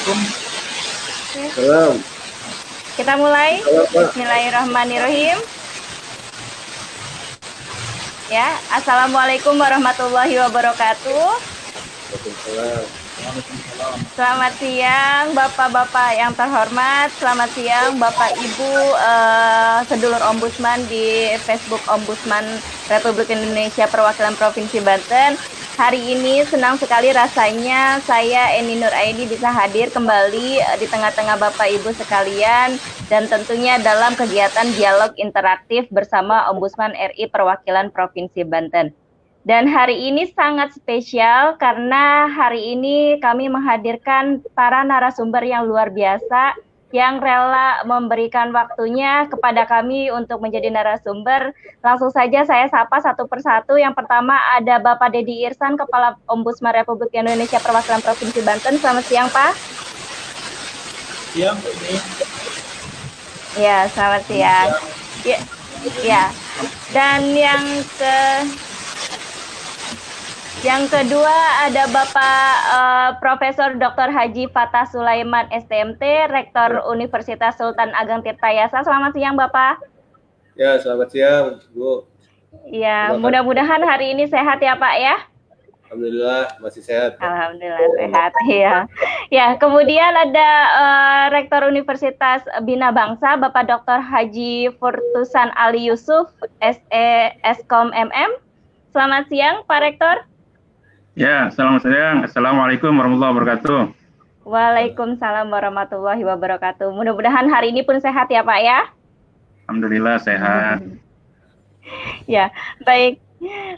Assalamualaikum. Oke, Salam. kita mulai. Salam, Pak. Bismillahirrahmanirrahim. Ya, Assalamualaikum warahmatullahi wabarakatuh. Waalaikumsalam. Waalaikumsalam. Selamat siang Bapak-Bapak yang terhormat. Selamat siang Bapak Ibu sedulur Ombudsman di Facebook Ombudsman Republik Indonesia Perwakilan Provinsi Banten. Hari ini senang sekali rasanya saya Eni Nur Aini bisa hadir kembali di tengah-tengah Bapak Ibu sekalian dan tentunya dalam kegiatan dialog interaktif bersama Ombudsman RI Perwakilan Provinsi Banten. Dan hari ini sangat spesial karena hari ini kami menghadirkan para narasumber yang luar biasa yang rela memberikan waktunya kepada kami untuk menjadi narasumber. Langsung saja saya sapa satu persatu. Yang pertama ada Bapak Dedi Irsan, Kepala Ombudsman Republik Indonesia Perwakilan Provinsi Banten. Selamat siang, Pak. Siang, ini. Ya, selamat siang. Ya. Dan yang kedua ada Bapak Profesor Dr. Haji Fatah Sulaiman STMT, Rektor Universitas Sultan Ageng Tirtayasa. Selamat siang Bapak. Ya, selamat siang, Bu. Ya, mudah-mudahan hari ini sehat ya Pak ya. Alhamdulillah masih sehat. Alhamdulillah sehat ya. Ya, kemudian ada Rektor Universitas Bina Bangsa, Bapak Dr. Haji Furtusan Ali Yusuf, SE Eskom MM. Selamat siang Pak Rektor. Ya, selamat siang. Assalamualaikum warahmatullahi wabarakatuh. Waalaikumsalam warahmatullahi wabarakatuh. Mudah-mudahan hari ini pun sehat ya Pak ya. Alhamdulillah sehat. Ya, baik.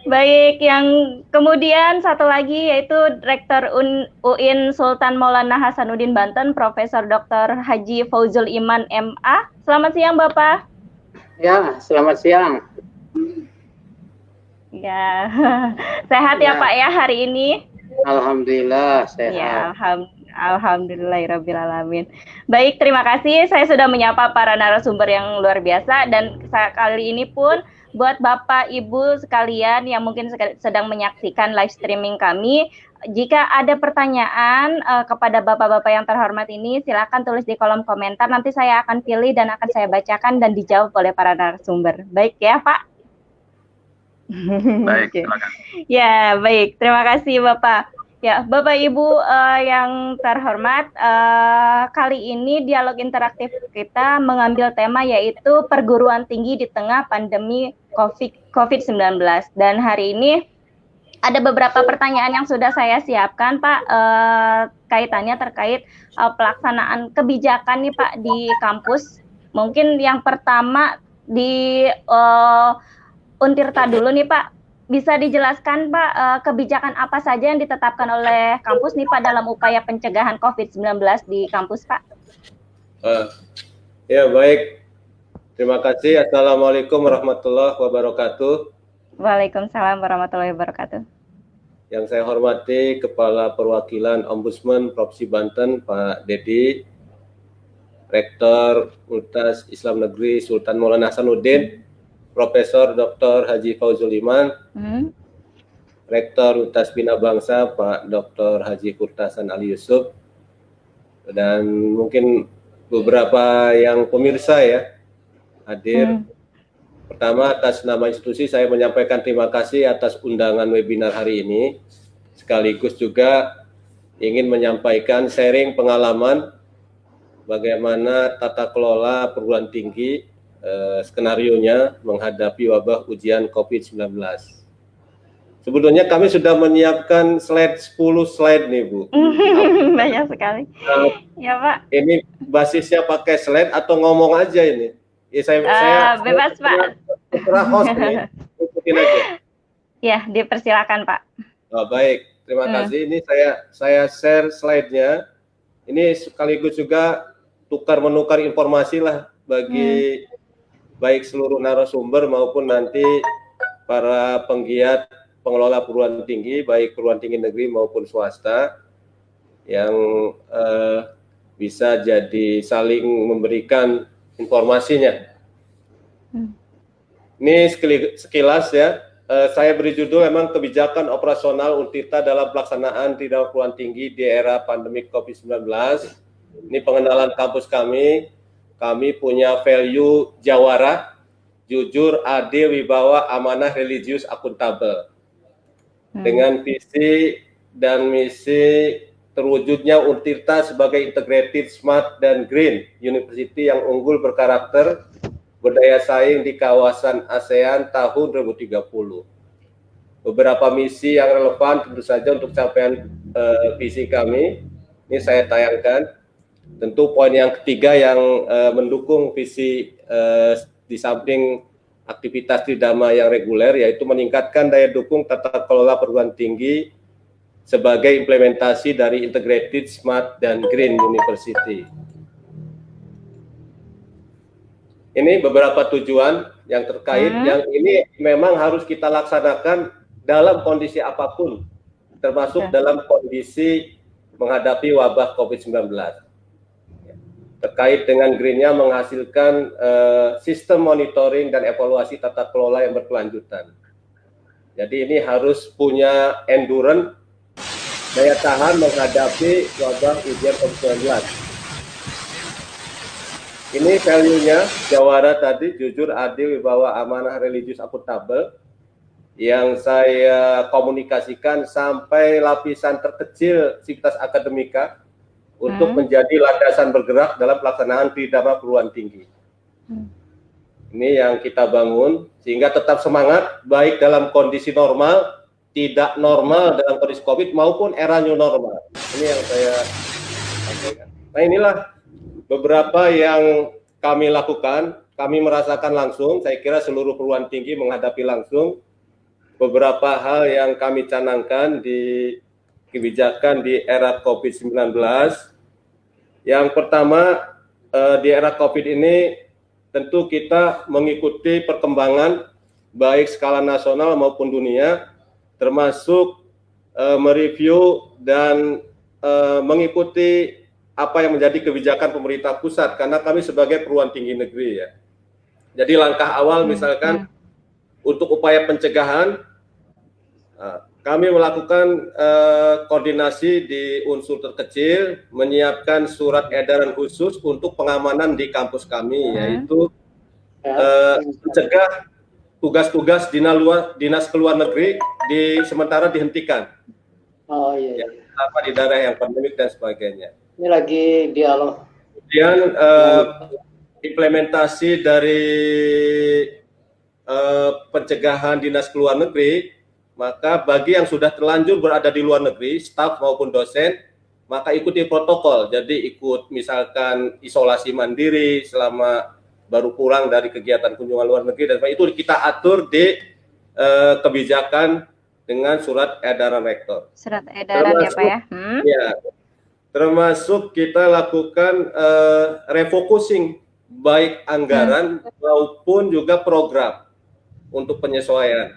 Baik, yang kemudian satu lagi yaitu Rektor UIN Sultan Maulana Hasanuddin Banten, Profesor Dr. Haji Fauzul Iman MA. Selamat siang Bapak. Ya, selamat siang. Ya, sehat ya Pak ya hari ini. Alhamdulillah sehat. Ya, alhamdulillahirrabbilalamin. Baik, terima kasih. Saya sudah menyapa para narasumber yang luar biasa dan kali ini pun buat Bapak Ibu sekalian yang mungkin sedang menyaksikan live streaming kami, jika ada pertanyaan kepada Bapak-Bapak yang terhormat ini, silakan tulis di kolom komentar. Nanti saya akan pilih dan akan saya bacakan dan dijawab oleh para narasumber. Baik ya, Pak? Baik, silakan. Ya, baik. Terima kasih, Bapak. Ya, Bapak Ibu yang terhormat, kali ini dialog interaktif kita mengambil tema yaitu perguruan tinggi di tengah pandemi COVID-19. Dan hari ini ada beberapa pertanyaan yang sudah saya siapkan, Pak, kaitannya terkait pelaksanaan kebijakan nih, Pak, di kampus. Mungkin yang pertama di Untirta dulu nih, Pak. Bisa dijelaskan, Pak, kebijakan apa saja yang ditetapkan oleh kampus nih, Pak, dalam upaya pencegahan COVID-19 di kampus, Pak? Ya, baik. Terima kasih. Assalamualaikum warahmatullahi wabarakatuh. Waalaikumsalam warahmatullahi wabarakatuh. Yang saya hormati Kepala Perwakilan Ombudsman Provinsi Banten, Pak Dedi, Rektor Universitas Islam Negeri Sultan Maulana Hasanuddin, Profesor Dr. Haji Fauzul Iman, Rektor Universitas Bina Bangsa Pak Dr. Haji Furtusan Ali Yusuf, dan mungkin beberapa yang pemirsa ya hadir. Pertama, atas nama institusi saya menyampaikan terima kasih atas undangan webinar hari ini, sekaligus juga ingin menyampaikan sharing pengalaman bagaimana tata kelola perguruan tinggi, skenarionya menghadapi wabah ujian COVID-19. Sebetulnya kami sudah menyiapkan 10 slide nih, Bu. Banyak sekali. Ya, Pak. Ini basisnya pakai slide atau ngomong aja ini? Ya, saya bebas, Pak. Terserah host nih, ikutin aja. Ya, dipersilakan, Pak. Oh, baik, terima kasih. Ini saya share slide-nya. Ini sekaligus juga tukar-menukar informasi lah bagi baik seluruh narasumber maupun nanti para penggiat pengelola perguruan tinggi, baik perguruan tinggi negeri maupun swasta, yang bisa jadi saling memberikan informasinya. Ini sekilas ya, saya beri judul memang kebijakan operasional Untirta dalam pelaksanaan tindak perguruan tinggi di era pandemi COVID-19. Ini pengenalan kampus kami. Kami punya value jawara, jujur, adil, wibawa, amanah, religius, akuntabel. Dengan visi dan misi terwujudnya Untirta sebagai integrated, smart, dan green university yang unggul berkarakter, berdaya saing di kawasan ASEAN tahun 2030. Beberapa misi yang relevan tentu saja untuk capaian visi kami, ini saya tayangkan. Tentu poin yang ketiga yang mendukung visi di samping aktivitas tridharma yang reguler, yaitu meningkatkan daya dukung tata kelola perguruan tinggi sebagai implementasi dari integrated, smart, dan green university. Ini beberapa tujuan yang terkait, yang ini memang harus kita laksanakan dalam kondisi apapun, termasuk dalam kondisi menghadapi wabah COVID-19. Terkait dengan greennya menghasilkan sistem monitoring dan evaluasi tata kelola yang berkelanjutan. Jadi ini harus punya endurance, daya tahan menghadapi wabah ujian COVID-19. Ini value-nya, jawara tadi, jujur, adil, wibawa, amanah, religius, akuntabel, yang saya komunikasikan sampai lapisan terkecil sivitas akademika untuk menjadi landasan bergerak dalam pelaksanaan tridharma perguruan tinggi. Ini yang kita bangun, sehingga tetap semangat, baik dalam kondisi normal, tidak normal dalam kondisi COVID, maupun era new normal. Ini yang saya sampaikan. Nah, inilah beberapa yang kami lakukan, kami merasakan langsung, saya kira seluruh perguruan tinggi menghadapi langsung beberapa hal yang kami canangkan di kebijakan di era COVID-19. Yang pertama, di era COVID ini tentu kita mengikuti perkembangan baik skala nasional maupun dunia, termasuk mereview dan mengikuti apa yang menjadi kebijakan pemerintah pusat, karena kami sebagai perguruan tinggi negeri ya. Jadi langkah awal misalkan untuk upaya pencegahan, kami melakukan koordinasi di unsur terkecil, menyiapkan surat edaran khusus untuk pengamanan di kampus kami, yaitu mencegah tugas-tugas dinas keluar negeri sementara dihentikan. Oh iya. Apa di daerah yang pandemik dan sebagainya. Ini lagi dialog. Kemudian implementasi dari pencegahan dinas keluar negeri, maka bagi yang sudah terlanjur berada di luar negeri, staf maupun dosen, maka ikuti protokol. Jadi ikut misalkan isolasi mandiri selama baru pulang dari kegiatan kunjungan luar negeri, dan itu kita atur di kebijakan dengan surat edaran rektor. Surat edaran ya Pak ya? Ya, termasuk kita lakukan refocusing baik anggaran maupun juga program untuk penyesuaian.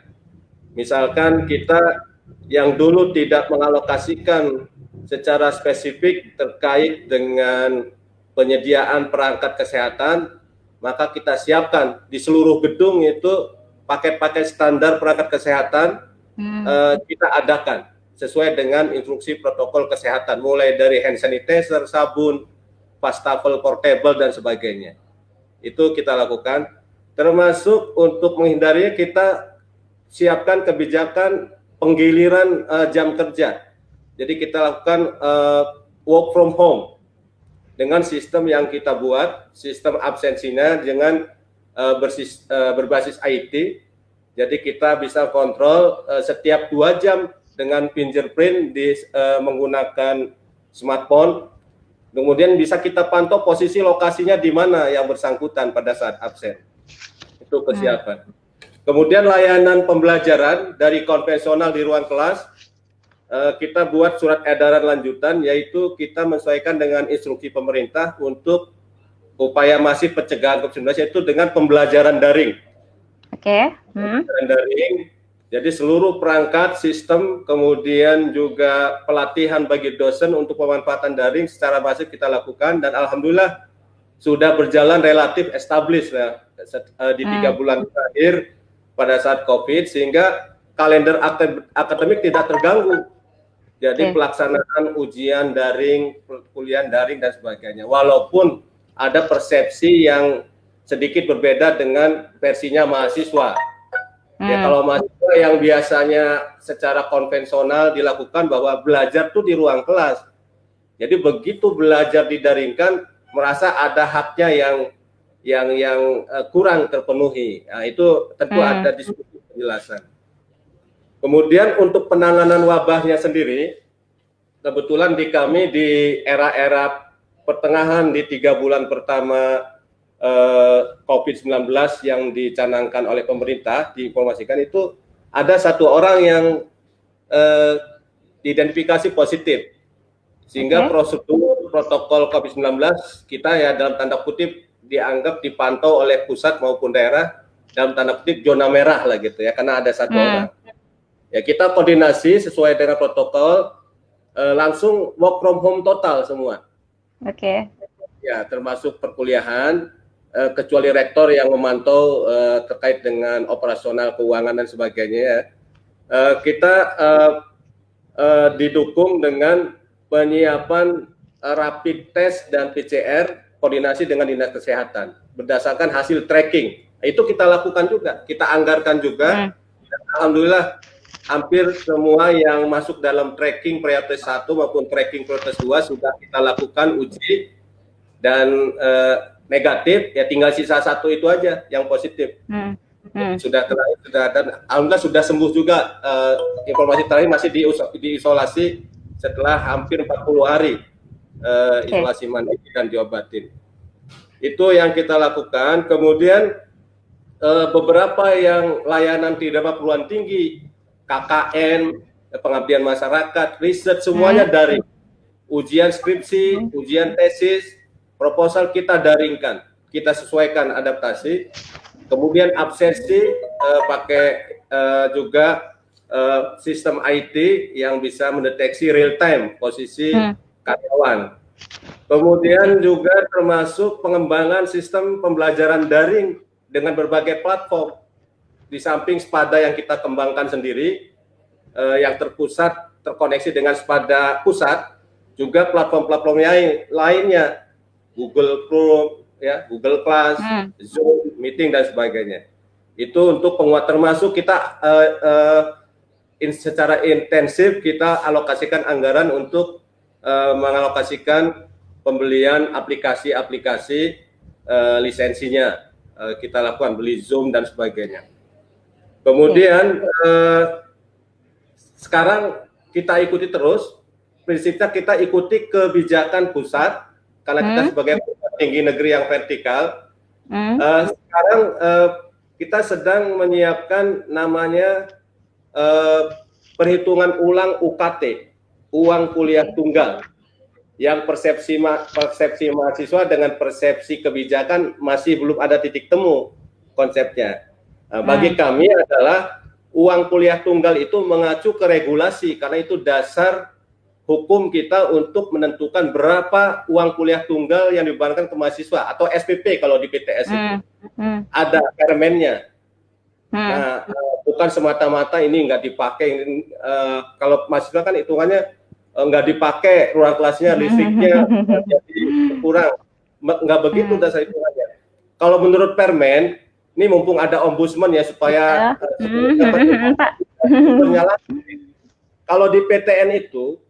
Misalkan kita yang dulu tidak mengalokasikan secara spesifik terkait dengan penyediaan perangkat kesehatan, maka kita siapkan di seluruh gedung itu paket-paket standar perangkat kesehatan kita adakan sesuai dengan instruksi protokol kesehatan, mulai dari hand sanitizer, sabun, wastafel portable, dan sebagainya. Itu kita lakukan, termasuk untuk menghindari kita siapkan kebijakan penggiliran jam kerja. Jadi kita lakukan work from home dengan sistem yang kita buat, sistem absensinya dengan berbasis IT. Jadi kita bisa kontrol setiap 2 jam dengan fingerprint menggunakan smartphone. Kemudian bisa kita pantau posisi lokasinya di mana yang bersangkutan pada saat absen. Itu kesiapan. Kemudian layanan pembelajaran dari konvensional di ruang kelas, kita buat surat edaran lanjutan, yaitu kita menyesuaikan dengan instruksi pemerintah untuk upaya masif pencegahan COVID-19, yaitu dengan pembelajaran daring. Oke. Pembelajaran daring. Jadi seluruh perangkat, sistem, kemudian juga pelatihan bagi dosen untuk pemanfaatan daring secara masif kita lakukan, dan alhamdulillah sudah berjalan relatif established ya. Di 3 bulan terakhir pada saat COVID, sehingga kalender akademik tidak terganggu. Jadi pelaksanaan ujian daring, kuliah daring dan sebagainya. Walaupun ada persepsi yang sedikit berbeda dengan versinya mahasiswa. Ya, kalau mahasiswa yang biasanya secara konvensional dilakukan bahwa belajar tuh di ruang kelas. Jadi begitu belajar didaringkan, merasa ada haknya yang kurang terpenuhi. Nah, itu tentu ada diskusi penjelasan. Kemudian untuk penanganan wabahnya sendiri, kebetulan di kami di era-era pertengahan di 3 bulan pertama COVID-19 yang dicanangkan oleh pemerintah, diinformasikan itu ada 1 orang yang diidentifikasi positif. Sehingga prosedur protokol COVID-19 kita ya dalam tanda kutip dianggap dipantau oleh pusat maupun daerah dalam tanda kutip zona merah lah gitu ya, karena ada 1 orang. Ya kita koordinasi sesuai dengan protokol, langsung work from home total semua. Ya termasuk perkuliahan, kecuali rektor yang memantau terkait dengan operasional keuangan dan sebagainya ya. Kita didukung dengan penyiapan rapid test dan PCR koordinasi dengan dinas kesehatan berdasarkan hasil tracking. Itu kita lakukan juga, kita anggarkan juga. Dan alhamdulillah hampir semua yang masuk dalam tracking prioritas 1 maupun tracking prioritas 2 sudah kita lakukan uji dan negatif, ya tinggal sisa 1 itu aja yang positif. Sudah dan alhamdulillah sudah sembuh juga. Informasi terakhir masih diisolasi setelah hampir 40 hari isolasi mandiri dan diobatin. Itu yang kita lakukan. Kemudian beberapa yang layanan tidak perluan tinggi, KKN, pengabdian masyarakat, riset, semuanya daring. Ujian skripsi, ujian tesis, proposal kita daringkan, kita sesuaikan adaptasi. Kemudian absensi pakai juga sistem IT yang bisa mendeteksi real time posisi karyawan. Kemudian juga termasuk pengembangan sistem pembelajaran daring dengan berbagai platform. Di samping Spada yang kita kembangkan sendiri, yang terpusat, terkoneksi dengan Spada pusat, juga platform-platform lainnya, Google Chrome, ya, Google Class, Zoom, Meeting dan sebagainya. Itu untuk penguat, termasuk kita secara intensif kita alokasikan anggaran untuk mengalokasikan pembelian aplikasi-aplikasi lisensinya. Kita lakukan beli Zoom dan sebagainya. Kemudian sekarang kita ikuti terus, prinsipnya kita ikuti kebijakan pusat karena kita sebagai tinggi negeri yang vertikal. Sekarang kita sedang menyiapkan namanya perhitungan ulang UKT, uang kuliah tunggal, yang persepsi mahasiswa dengan persepsi kebijakan masih belum ada titik temu konsepnya. Bagi kami adalah uang kuliah tunggal itu mengacu ke regulasi, karena itu dasar hukum kita untuk menentukan berapa uang kuliah tunggal yang dibebankan ke mahasiswa atau SPP kalau di PTS itu. Ada permennya. Nah, bukan semata-mata ini nggak dipakai. Kalau mahasiswa kan hitungannya nggak dipakai ruang kelasnya, listriknya jadi kurang. Nggak begitu dasar hitungannya. Kalau menurut permen, ini mumpung ada ombudsman ya supaya kalau di PTN itu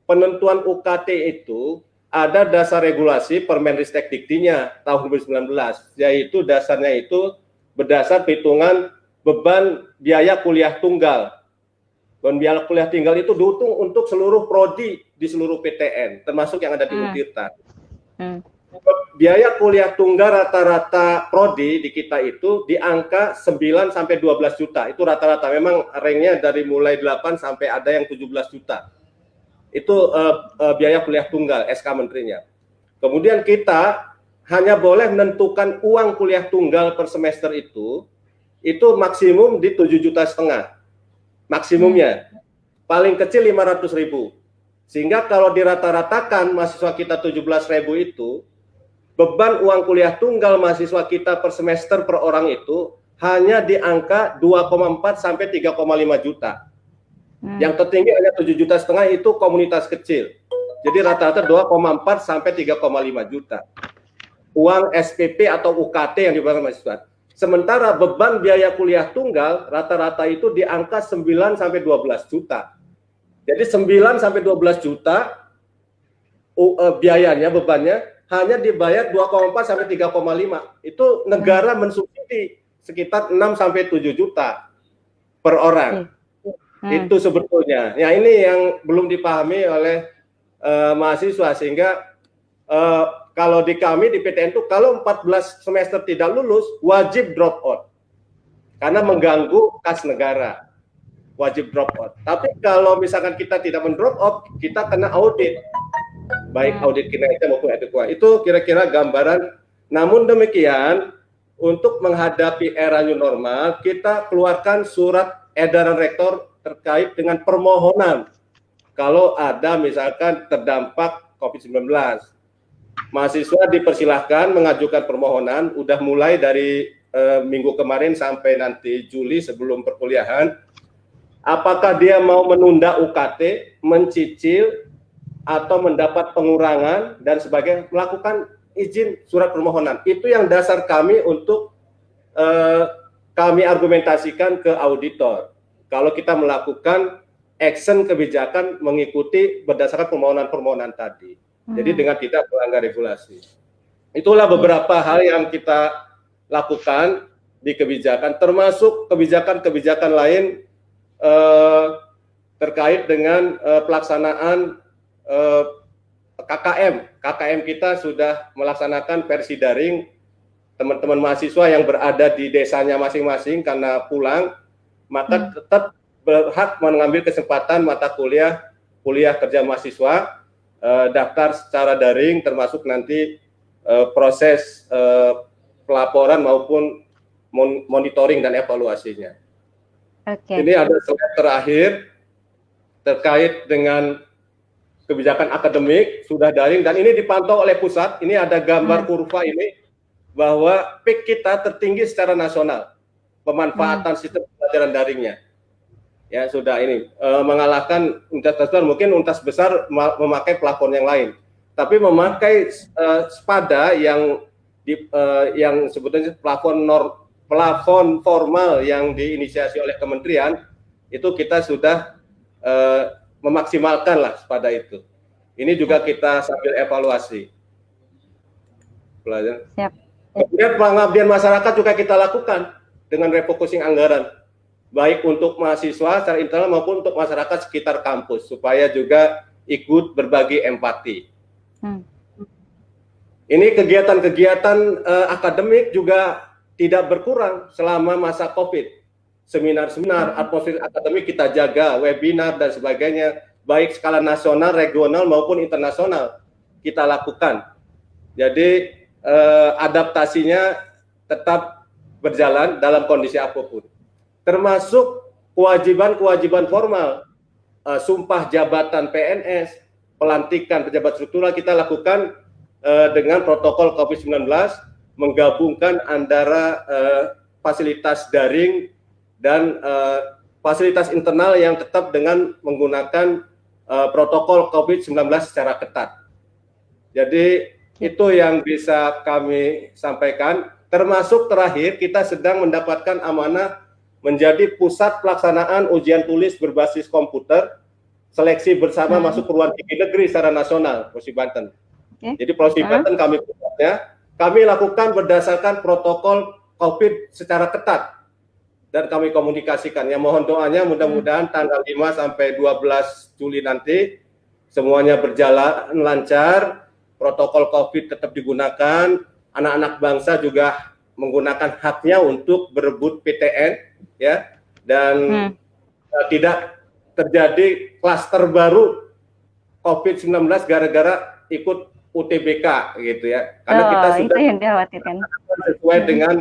penentuan UKT itu ada dasar regulasi Permenristek Diktinya tahun 2019, yaitu dasarnya itu berdasar perhitungan beban biaya kuliah tunggal. Beban biaya kuliah tunggal itu dihitung untuk seluruh prodi di seluruh PTN, termasuk yang ada di Untirta. Biaya kuliah tunggal rata-rata prodi di kita itu di angka 9 sampai 12 juta. Itu rata-rata, memang ranknya dari mulai 8 sampai ada yang 17 juta. Itu biaya kuliah tunggal SK menterinya. Kemudian kita hanya boleh menentukan uang kuliah tunggal per semester itu maksimum di 7,5 juta maksimumnya. Paling kecil 500.000. Sehingga kalau dirata-ratakan mahasiswa kita 17.000 itu, beban uang kuliah tunggal mahasiswa kita per semester per orang itu hanya di angka 2,4 sampai 3,5 juta. Yang tertinggi hanya 7,5 juta itu komunitas kecil. Jadi rata-rata 2,4 sampai 3,5 juta. Uang SPP atau UKT yang dibayar mahasiswa. Sementara beban biaya kuliah tunggal rata-rata itu di angka 9 sampai 12 juta. Jadi 9 sampai 12 juta biayanya, bebannya hanya dibayar 2,4 sampai 3,5. Itu negara mensubsidi sekitar 6 sampai 7 juta per orang. Itu sebetulnya. Ya ini yang belum dipahami oleh mahasiswa, sehingga kalau di kami di PTN itu kalau 14 semester tidak lulus wajib drop out karena mengganggu kas negara, wajib drop out. Tapi kalau misalkan kita tidak mendrop out, kita kena audit, baik audit kinerja maupun etik keuangan. Itu kira-kira gambaran. Namun demikian, untuk menghadapi era new normal, kita keluarkan surat edaran rektor terkait dengan permohonan kalau ada misalkan terdampak COVID-19. Mahasiswa dipersilahkan mengajukan permohonan, udah mulai dari minggu kemarin sampai nanti Juli sebelum perkuliahan. Apakah dia mau menunda UKT, mencicil, atau mendapat pengurangan dan sebagainya, melakukan izin surat permohonan. Itu yang dasar kami untuk kami argumentasikan ke auditor. Kalau kita melakukan action kebijakan mengikuti berdasarkan permohonan-permohonan tadi. Jadi dengan tidak melanggar regulasi. Itulah beberapa hal yang kita lakukan di kebijakan, termasuk kebijakan-kebijakan lain terkait dengan pelaksanaan KKM. KKM kita sudah melaksanakan versi daring. Teman-teman mahasiswa yang berada di desanya masing-masing karena pulang, maka tetap berhak mengambil kesempatan mata kuliah kerja mahasiswa, daftar secara daring, termasuk nanti proses pelaporan maupun monitoring dan evaluasinya. Ini ada slide terakhir terkait dengan kebijakan akademik, sudah daring, dan ini dipantau oleh pusat. Ini ada gambar kurva ini, bahwa peak kita tertinggi secara nasional, pemanfaatan sistem pembelajaran daringnya. Ya sudah ini mengalahkan universitas besar, mungkin universitas besar memakai plafon yang lain, tapi memakai SPADA yang sebetulnya plafon formal yang diinisiasi oleh kementerian, itu kita sudah memaksimalkan lah SPADA itu. Ini juga kita sambil evaluasi. Siap. Kemudian pengabdian masyarakat juga kita lakukan dengan refocusing anggaran, baik untuk mahasiswa secara internal maupun untuk masyarakat sekitar kampus, supaya juga ikut berbagi empati. Ini kegiatan-kegiatan akademik juga tidak berkurang selama masa COVID. Seminar-seminar, atmosfer akademik kita jaga, webinar dan sebagainya, baik skala nasional, regional maupun internasional kita lakukan. Jadi adaptasinya tetap berjalan dalam kondisi apapun. Termasuk kewajiban-kewajiban formal, sumpah jabatan PNS, pelantikan pejabat struktural kita lakukan dengan protokol COVID-19, menggabungkan antara fasilitas daring dan fasilitas internal yang tetap dengan menggunakan protokol COVID-19 secara ketat. Jadi itu yang bisa kami sampaikan. Termasuk terakhir kita sedang mendapatkan amanah menjadi pusat pelaksanaan ujian tulis berbasis komputer, seleksi bersama masuk perguruan tinggi negeri secara nasional, Provinsi Banten. Jadi Provinsi Banten kami pusatnya, kami lakukan berdasarkan protokol COVID secara ketat dan kami komunikasikan. Ya mohon doanya mudah-mudahan tanggal 5 sampai 12 Juli nanti semuanya berjalan lancar, protokol COVID tetap digunakan, anak-anak bangsa juga menggunakan haknya untuk berebut PTN, ya, dan tidak terjadi klaster baru COVID-19 gara-gara ikut UTBK gitu ya, karena kita sudah itu yang dikhawatirkan sesuai dengan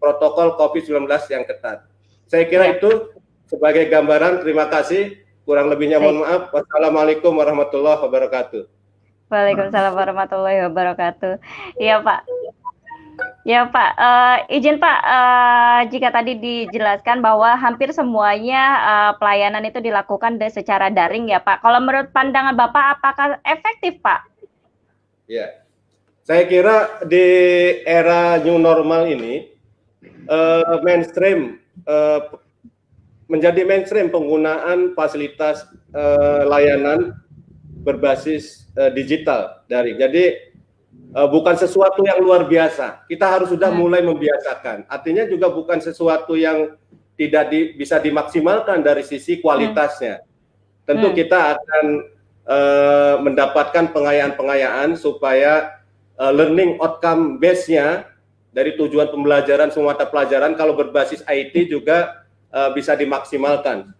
protokol COVID-19 yang ketat. Saya kira itu sebagai gambaran. Terima kasih, kurang lebihnya mohon maaf. Wassalamualaikum warahmatullahi wabarakatuh. Waalaikumsalam warahmatullahi wabarakatuh. Iya Pak. Ya Pak, izin Pak, jika tadi dijelaskan bahwa hampir semuanya pelayanan itu dilakukan secara daring ya Pak. Kalau menurut pandangan Bapak, apakah efektif Pak? Ya, saya kira di era new normal ini menjadi mainstream penggunaan fasilitas layanan berbasis digital daring. Jadi bukan sesuatu yang luar biasa. Kita harus sudah mulai membiasakan. Artinya juga bukan sesuatu yang tidak bisa dimaksimalkan dari sisi kualitasnya. Tentu kita akan mendapatkan pengayaan-pengayaan supaya learning outcome base-nya dari tujuan pembelajaran semua mata pelajaran kalau berbasis IT juga bisa dimaksimalkan.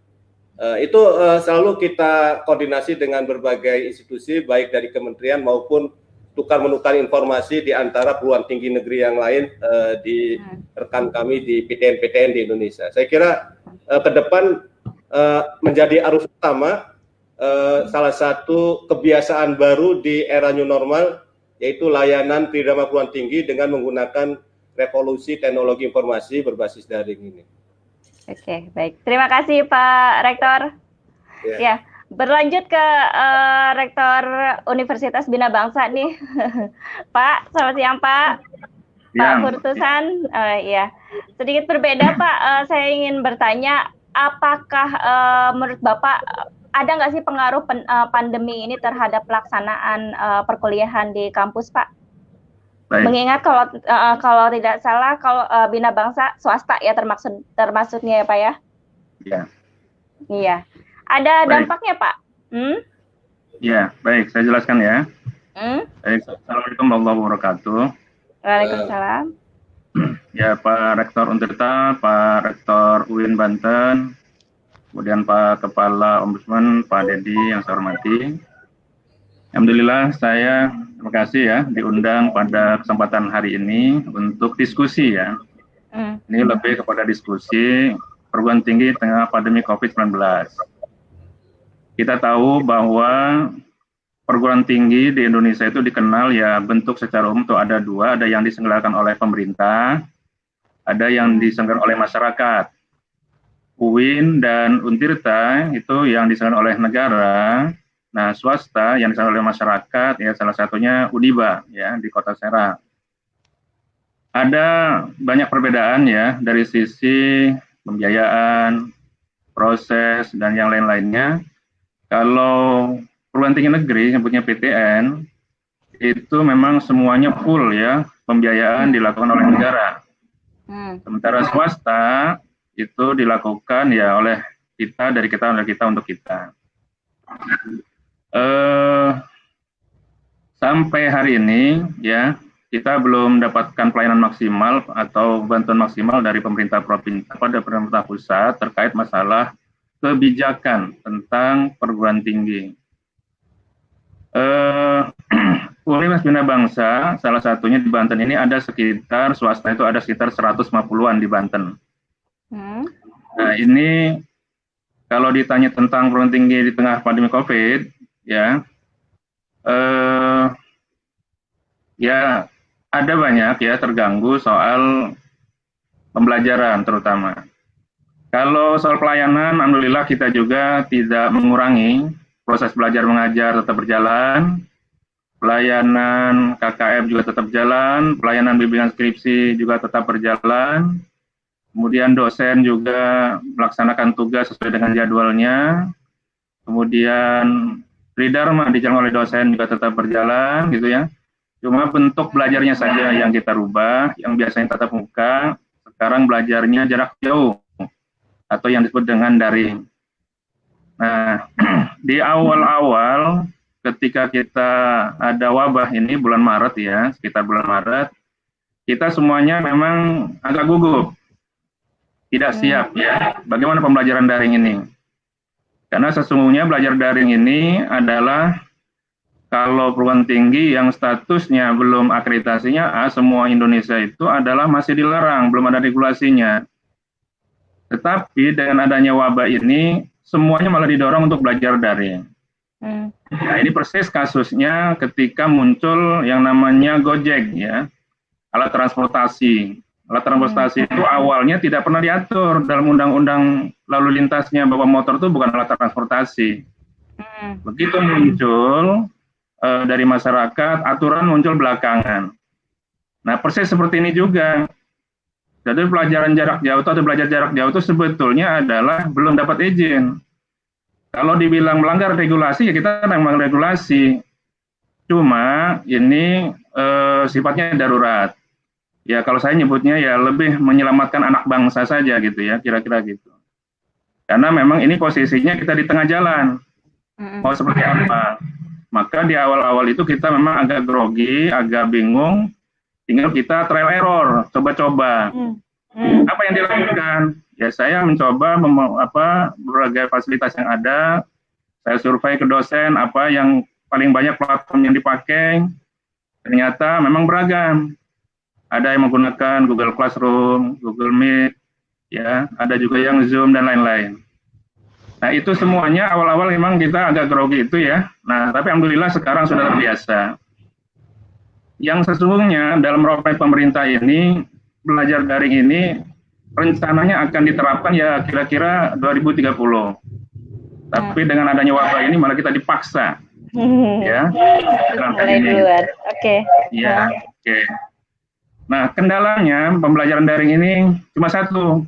Itu selalu kita koordinasi dengan berbagai institusi baik dari kementerian maupun tukar-menukar informasi di antara perguruan tinggi negeri yang lain di rekan kami di PTN-PTN di Indonesia. Saya kira ke depan menjadi arus utama salah satu kebiasaan baru di era new normal, yaitu layanan tridharma perguruan tinggi dengan menggunakan revolusi teknologi informasi berbasis daring ini. Oke, baik. Terima kasih Pak Rektor. Ya. Berlanjut ke Rektor Universitas Bina Bangsa nih, Pak. Selamat siang Pak. Pak Kurtusan. Ya, sedikit berbeda Pak. Saya ingin bertanya, apakah menurut Bapak ada nggak sih pengaruh pandemi ini terhadap pelaksanaan perkuliahan di kampus Pak? Baik. Mengingat kalau tidak salah, kalau Bina Bangsa swasta ya termasuknya ya Pak ya? Iya. Iya. Ada dampaknya, Pak? Ya, baik. Saya jelaskan ya. Baik, Assalamualaikum warahmatullahi wabarakatuh. Waalaikumsalam. Ya, Pak Rektor Untirta, Pak Rektor UIN Banten, kemudian Pak Kepala Ombudsman, Pak Dedi yang saya hormati. Alhamdulillah, saya terima kasih ya diundang pada kesempatan hari ini untuk diskusi ya. Ini lebih kepada diskusi perguruan tinggi tengah pandemi COVID-19. Kita tahu bahwa perguruan tinggi di Indonesia itu dikenal ya bentuk secara umum itu ada dua, ada yang diselenggarakan oleh pemerintah, ada yang diselenggarakan oleh masyarakat. UIN dan Untirta itu yang diselenggarakan oleh negara, nah swasta yang diselenggarakan oleh masyarakat ya salah satunya Uniba ya di Kota Serang. Ada banyak perbedaan ya dari sisi pembiayaan, proses dan yang lain-lainnya. Kalau perguruan tinggi negeri, sebutnya PTN, itu memang semuanya full ya, pembiayaan dilakukan oleh negara. Sementara swasta itu dilakukan ya oleh kita, dari kita, oleh kita, untuk kita. Sampai hari ini ya, kita belum mendapatkan pelayanan maksimal atau bantuan maksimal dari pemerintah provinsi pada pemerintah pusat terkait masalah kebijakan tentang perguruan tinggi. Universitas Bina Bangsa, salah satunya di Banten ini ada sekitar, swasta itu ada sekitar 150-an di Banten. Nah ini, kalau ditanya tentang perguruan tinggi di tengah pandemi COVID, ya, ya ada banyak ya terganggu soal pembelajaran terutama. Kalau soal pelayanan, alhamdulillah kita juga tidak mengurangi, proses belajar mengajar tetap berjalan, pelayanan KKM juga tetap berjalan, pelayanan bimbingan skripsi juga tetap berjalan, kemudian dosen juga melaksanakan tugas sesuai dengan jadwalnya, kemudian tridharma dijalankan oleh dosen juga tetap berjalan, gitu ya. Cuma bentuk belajarnya saja yang kita rubah, yang biasanya tatap muka, sekarang belajarnya jarak jauh, atau yang disebut dengan daring. Nah, di awal-awal ketika kita ada wabah ini bulan Maret ya, sekitar bulan Maret, kita semuanya memang agak gugup, tidak siap ya, bagaimana pembelajaran daring ini. Karena sesungguhnya belajar daring ini adalah kalau perguruan tinggi yang statusnya belum akreditasinya A, semua Indonesia itu adalah masih dilarang, belum ada regulasinya. Tetapi dengan adanya wabah ini, semuanya malah didorong untuk belajar daring. Nah, ini persis kasusnya ketika muncul yang namanya Gojek ya. alat transportasi. Alat transportasi itu awalnya tidak pernah diatur dalam undang-undang lalu lintasnya bahwa motor itu bukan alat transportasi. Begitu muncul dari masyarakat, aturan muncul belakangan. Nah, persis seperti ini juga. Jadi pelajaran jarak jauh atau belajar jarak jauh itu sebetulnya adalah belum dapat izin. Kalau dibilang melanggar regulasi, ya kita memang regulasi. Cuma ini sifatnya darurat. Ya kalau saya nyebutnya ya lebih menyelamatkan anak bangsa saja gitu ya, kira-kira gitu. Karena memang ini posisinya kita di tengah jalan. Mau seperti apa? Maka di awal-awal itu kita memang agak grogi, agak bingung. Tinggal kita trial error, coba-coba. Apa yang dilakukan? Ya saya mencoba berbagai fasilitas yang ada. Saya survei ke dosen apa yang paling banyak platform yang dipakai. Ternyata memang beragam. Ada yang menggunakan Google Classroom, Google Meet, ya, ada juga yang Zoom dan lain-lain. Nah itu semuanya awal-awal memang kita agak grogi itu ya. Nah tapi alhamdulillah sekarang sudah terbiasa. Yang sesungguhnya dalam roadmap pemerintah ini, belajar daring ini rencananya akan diterapkan ya kira-kira 2030. Tapi dengan adanya wabah ini malah kita dipaksa. Ya. Mulai duluan. Oke. Ya, oke. Nah, kendalanya pembelajaran daring ini cuma satu.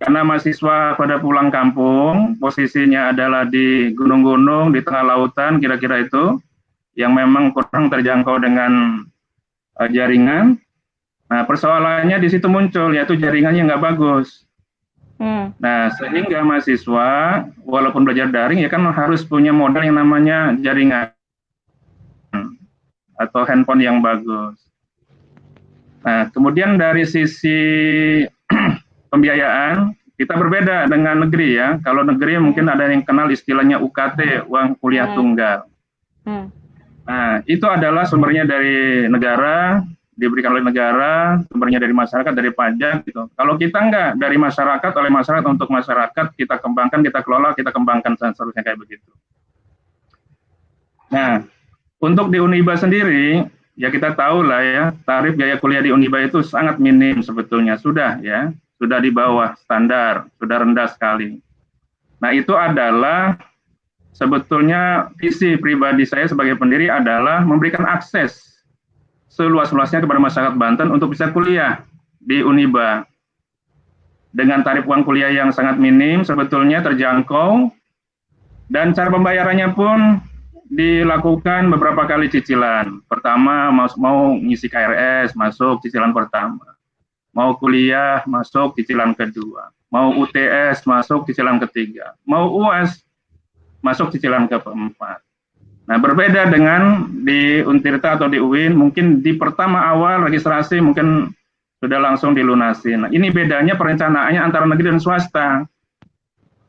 Karena mahasiswa pada pulang kampung, posisinya adalah di gunung-gunung, di tengah lautan, kira-kira itu, yang memang kurang terjangkau dengan jaringan. Nah, persoalannya di situ muncul, yaitu jaringannya nggak bagus. Nah, sehingga mahasiswa, walaupun belajar daring, ya kan harus punya modal yang namanya jaringan atau handphone yang bagus. Nah, kemudian dari sisi pembiayaan, kita berbeda dengan negeri ya. Kalau negeri mungkin ada yang kenal istilahnya UKT, uang kuliah tunggal. Nah, itu adalah sumbernya dari negara, diberikan oleh negara, sumbernya dari masyarakat, dari pajak gitu. Kalau kita enggak, dari masyarakat, oleh masyarakat, untuk masyarakat, kita kembangkan, kita kelola, kita kembangkan, dan seterusnya kayak begitu. Nah, untuk di Uniba sendiri, ya kita tahu lah ya, tarif biaya kuliah di Uniba itu sangat minim sebetulnya, sudah ya, sudah di bawah standar, sudah rendah sekali. Nah, itu adalah sebetulnya visi pribadi saya sebagai pendiri adalah memberikan akses seluas-luasnya kepada masyarakat Banten untuk bisa kuliah di Uniba. Dengan tarif uang kuliah yang sangat minim, sebetulnya terjangkau, dan cara pembayarannya pun dilakukan beberapa kali cicilan. Pertama, mau ngisi KRS, masuk cicilan pertama. Mau kuliah, masuk cicilan kedua. Mau UTS, masuk cicilan ketiga. Mau UAS, masuk cicilan keempat. Nah, berbeda dengan di Untirta atau di UIN, mungkin di pertama awal registrasi mungkin sudah langsung dilunasi. Nah, ini bedanya perencanaannya antara negeri dan swasta.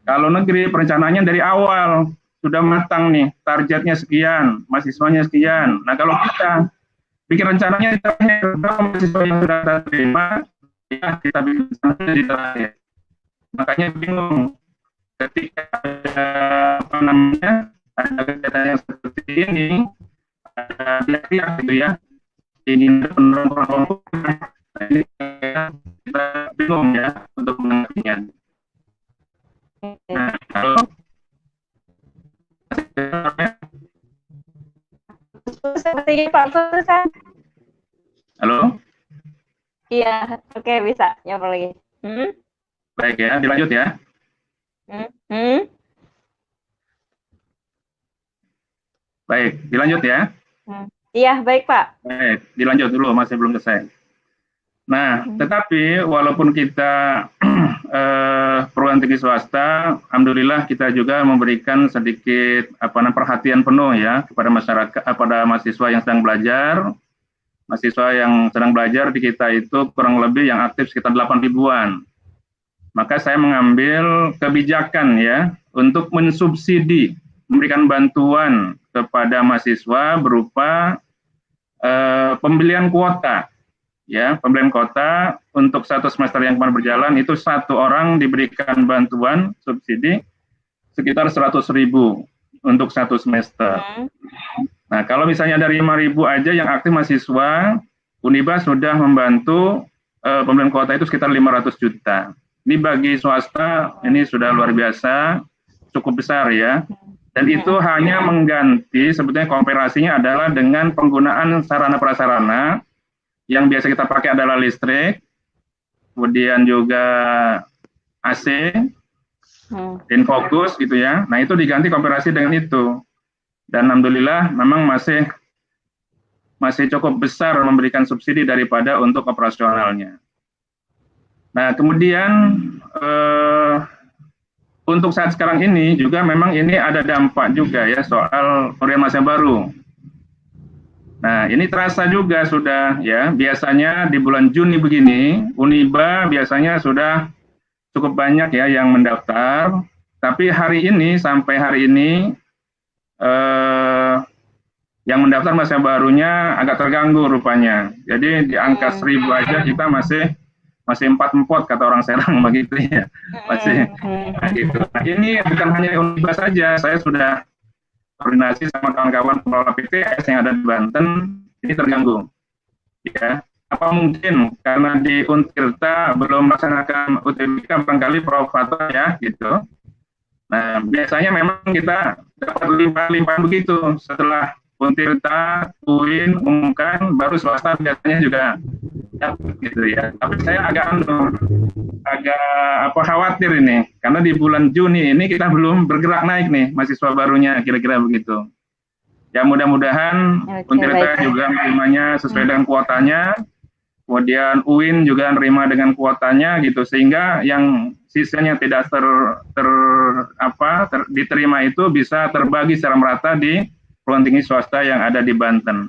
Kalau negeri perencanaannya dari awal sudah matang nih, targetnya sekian, mahasiswanya sekian. Nah, kalau kita bikin rencananya berapa mahasiswa yang sudah kita terima, ya kita bikin rencananya di terakhir. Makanya bingung ketika ada ada kegiatan yang seperti ini, ada pihak gitu ya, ingin penurunan ini kita bingung ya untuk mengertinya. Nah, kalau halo? Iya, oke, bisa nyapa lagi. Baik ya, dilanjut ya. Baik, dilanjut ya. Iya, baik Pak. Baik, dilanjut dulu, masih belum selesai. Nah, tetapi walaupun kita perguruan tinggi swasta, alhamdulillah kita juga memberikan sedikit perhatian penuh ya kepada masyarakat, kepada mahasiswa yang sedang belajar. Mahasiswa yang sedang belajar di kita itu kurang lebih yang aktif sekitar 8 ribuan. Maka saya mengambil kebijakan ya untuk mensubsidi, memberikan bantuan kepada mahasiswa berupa pembelian kuota. Ya, pembelian kuota untuk 1 semester yang kemarin berjalan itu 1 orang diberikan bantuan subsidi sekitar 100.000 untuk 1 semester. Nah, kalau misalnya dari 5.000 aja yang aktif mahasiswa, Uniba sudah membantu pembelian kuota itu sekitar 500 juta. Ini bagi swasta ini sudah luar biasa, cukup besar ya. Dan itu hanya mengganti, sebetulnya komparasinya adalah dengan penggunaan sarana prasarana yang biasa kita pakai adalah listrik, kemudian juga AC, dan fokus gitu ya. Nah itu diganti komparasi dengan itu. Dan alhamdulillah memang masih cukup besar memberikan subsidi daripada untuk operasionalnya. Nah kemudian untuk saat sekarang ini juga memang ini ada dampak juga ya soal pemberian masa baru. Nah ini terasa juga sudah ya, biasanya di bulan Juni begini Uniba biasanya sudah cukup banyak ya yang mendaftar, tapi hari ini sampai hari ini yang mendaftar masa barunya agak terganggu rupanya. Jadi di angka 1000 aja kita masih empot-empot kata orang Serang begitu ya, masih gitu. Nah ini bukan hanya Uniba saja, saya sudah koordinasi sama kawan-kawan pengelola PTS yang ada di Banten, ini terganggu. Ya, apa mungkin karena di Untirta belum melaksanakan UTBK barangkali Prof. Fatwa ya gitu. Nah biasanya memang kita dapat limpahan begitu setelah Untirta, UIN umumkan, baru swasta biasanya juga gitu ya. Tapi saya agak khawatir ini, karena di bulan Juni ini kita belum bergerak naik nih mahasiswa barunya, kira-kira begitu. Ya mudah-mudahan Untirta juga menerimanya sesuai dengan kuotanya, kemudian UIN juga menerima dengan kuotanya gitu, sehingga yang sisanya tidak diterima itu bisa terbagi secara merata di perguruan tinggi swasta yang ada di Banten.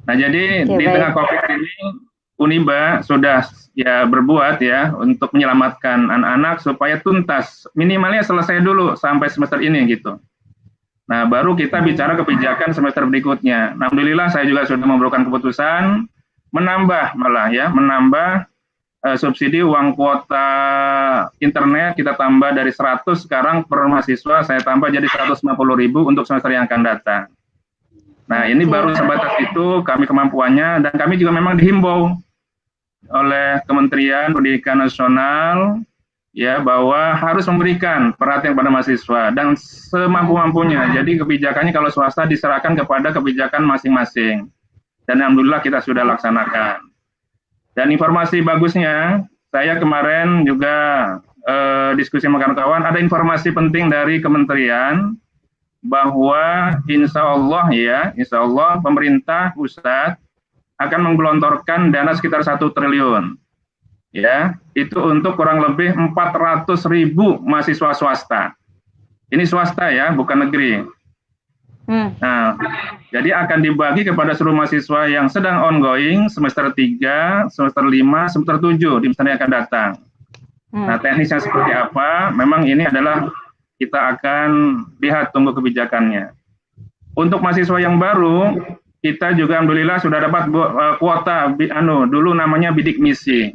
Nah, jadi di tengah COVID ini Uniba sudah ya berbuat ya untuk menyelamatkan anak-anak supaya tuntas, minimalnya selesai dulu sampai semester ini gitu. Nah, baru kita bicara kebijakan semester berikutnya. Nah, alhamdulillah saya juga sudah memberikan keputusan menambah subsidi uang kuota internet, kita tambah dari 100 sekarang per mahasiswa, saya tambah jadi 150.000 untuk semester yang akan datang. Nah ini baru sebatas itu kami kemampuannya, dan kami juga memang dihimbau oleh Kementerian Pendidikan Nasional ya bahwa harus memberikan perhatian pada mahasiswa dan semampu-mampunya. Jadi kebijakannya kalau swasta diserahkan kepada kebijakan masing-masing, dan alhamdulillah kita sudah laksanakan. Dan informasi bagusnya, saya kemarin juga diskusi sama kawan-kawan, ada informasi penting dari kementerian bahwa insya Allah pemerintah pusat akan menggelontorkan dana sekitar 1 triliun. Ya, itu untuk kurang lebih 400.000 mahasiswa swasta. Ini swasta ya, bukan negeri. Nah, jadi akan dibagi kepada seluruh mahasiswa yang sedang ongoing semester 3, semester 5, semester 7 di semester yang akan datang. Nah, teknisnya seperti apa? Memang ini adalah kita akan lihat, tunggu kebijakannya. Untuk mahasiswa yang baru, kita juga alhamdulillah sudah dapat kuota dulu namanya bidik misi.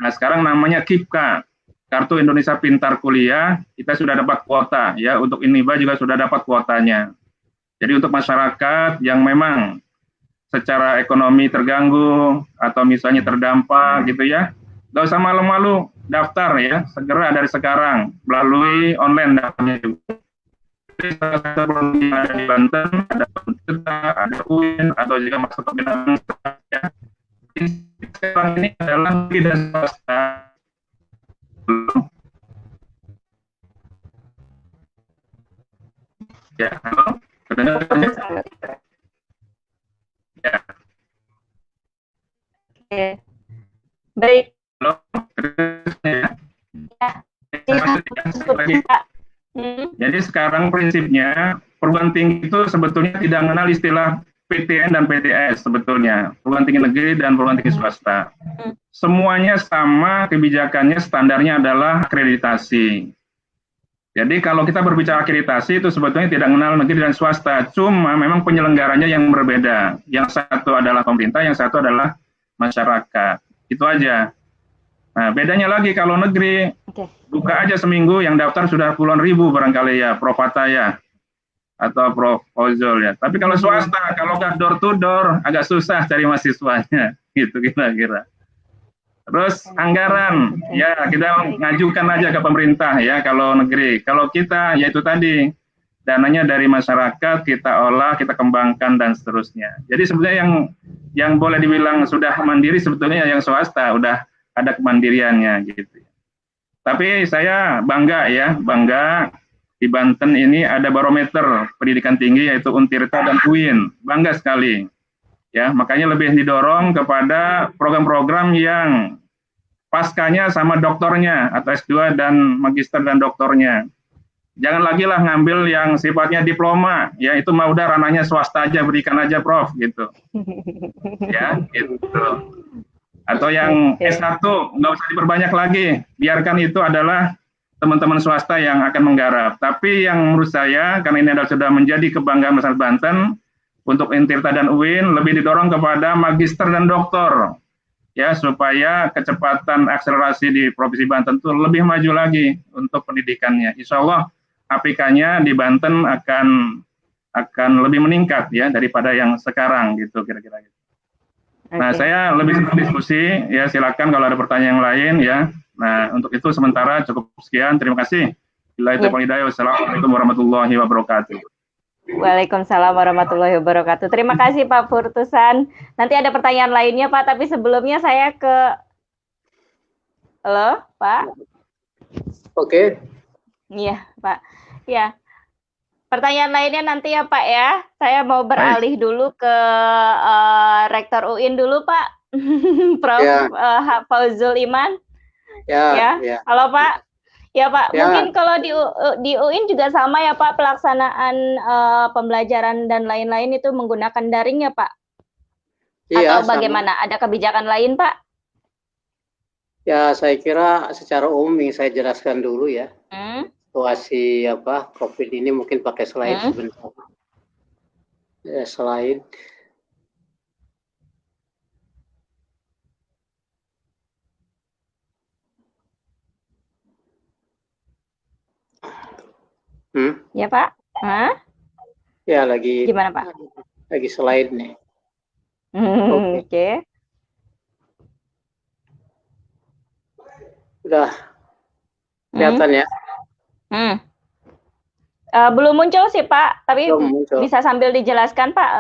Nah, sekarang namanya KIPKA, Kartu Indonesia Pintar Kuliah, kita sudah dapat kuota ya. Untuk Uniba juga sudah dapat kuotanya. Jadi untuk masyarakat yang memang secara ekonomi terganggu atau misalnya terdampak gitu ya, nggak usah malu-malu daftar ya, segera dari sekarang melalui online daftarnya juga. Ada di Banten, ada Untirta, ada UIN, atau juga masuk ke Binang ya. Sekarang ini adalah tidak swasta. Ya, halo. Ya. Oke. Baik. Halo. Jadi sekarang prinsipnya perguruan tinggi itu sebetulnya tidak mengenal istilah PTN dan PTS sebetulnya, perguruan tinggi negeri dan perguruan tinggi swasta. Semuanya sama, kebijakannya standarnya adalah akreditasi. Jadi kalau kita berbicara akreditasi itu sebetulnya tidak mengenal negeri dan swasta, cuma memang penyelenggaranya yang berbeda. Yang satu adalah pemerintah, yang satu adalah masyarakat. Itu aja. Nah, bedanya lagi kalau negeri, buka aja seminggu yang daftar sudah puluhan ribu barangkali ya, Prof. Fatwa ya. atau Prof. Fauzul ya. Tapi kalau swasta, kalau nggak door to door, agak susah cari mahasiswanya, gitu kira-kira. Terus anggaran, ya kita ngajukan aja ke pemerintah ya kalau negeri. Kalau kita, ya itu tadi, dananya dari masyarakat, kita olah, kita kembangkan, dan seterusnya. Jadi sebenarnya yang boleh dibilang sudah mandiri sebetulnya yang swasta, udah ada kemandiriannya gitu. Tapi saya bangga ya, bangga di Banten ini ada barometer pendidikan tinggi yaitu Untirta dan UIN, bangga sekali. Ya, makanya lebih didorong kepada program-program yang paskanya sama doktornya atau S2 dan magister dan doktornya. Jangan lagi lah ngambil yang sifatnya diploma, ya itu mah udah ranahnya swasta aja, berikan aja Prof gitu. Ya, gitu. Atau yang S1 nggak usah diperbanyak lagi, biarkan itu adalah teman-teman swasta yang akan menggarap. Tapi yang menurut saya, karena ini adalah sudah menjadi kebanggaan masyarakat Banten, untuk Untirta dan UIN lebih didorong kepada magister dan doktor, ya supaya kecepatan akselerasi di Provinsi Banten itu lebih maju lagi untuk pendidikannya. Insya Allah APK-nya di Banten akan lebih meningkat ya daripada yang sekarang gitu kira-kira. Nah, saya lebih senang diskusi, ya silakan kalau ada pertanyaan yang lain ya. Nah, untuk itu sementara cukup sekian. Terima kasih. Wassalamualaikum warahmatullahi wabarakatuh. Waalaikumsalam warahmatullahi wabarakatuh. Terima kasih Pak Furtusan. Nanti ada pertanyaan lainnya Pak, tapi sebelumnya saya ke... Halo Pak? Oke. Iya Pak. Ya. Pertanyaan lainnya nanti ya Pak ya. Saya mau beralih dulu ke Rektor UIN dulu Pak. Prof. Ya. Fauzul Iman. Ya. Halo Pak. Ya Pak, Ya. mungkin kalau di UIN juga sama ya Pak, pelaksanaan pembelajaran dan lain-lain itu menggunakan daring ya Pak? Iya, Atau bagaimana? Ada kebijakan lain Pak? Ya, saya kira secara umum yang saya jelaskan dulu ya. Situasi COVID ini mungkin pakai slide sebentar. Ya, slide. Ya Pak? Ya lagi. Gimana Pak? Lagi slide nih. Oke. Udah kelihatan ya? Belum muncul sih Pak, tapi bisa sambil dijelaskan Pak.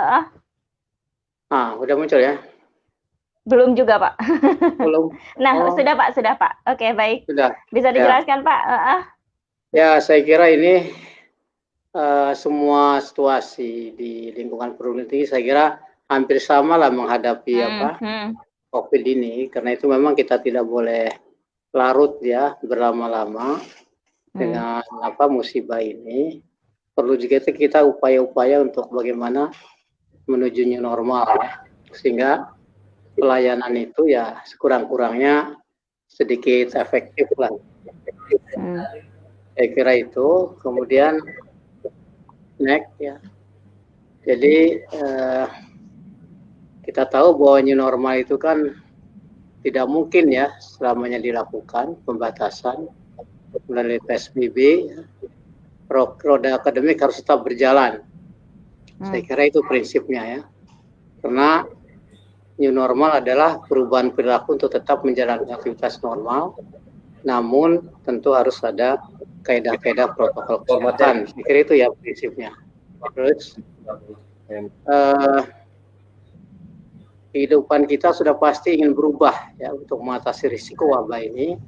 Udah muncul ya? Belum juga Pak. Belum. Nah, sudah Pak. Oke, baik. Sudah. Bisa dijelaskan Pak. Ya, saya kira ini semua situasi di lingkungan perguruan tinggi saya kira hampir sama lah menghadapi COVID ini, karena itu memang kita tidak boleh larut ya berlama-lama dengan musibah ini. Perlu juga kita upaya-upaya untuk bagaimana menuju new normal ya, sehingga pelayanan itu ya sekurang-kurangnya sedikit efektif lah. Saya kira itu. Kemudian next ya. Jadi kita tahu bahwa new normal itu kan tidak mungkin ya selamanya dilakukan pembatasan melalui PSBB. Roda akademik harus tetap berjalan. Saya kira itu prinsipnya ya. Karena new normal adalah perubahan perilaku untuk tetap menjalankan aktivitas normal, namun tentu harus ada kaidah-kaidah protokol kesehatan. Saya kira itu ya prinsipnya. Terus kehidupan kita sudah pasti ingin berubah ya untuk mengatasi risiko wabah ini.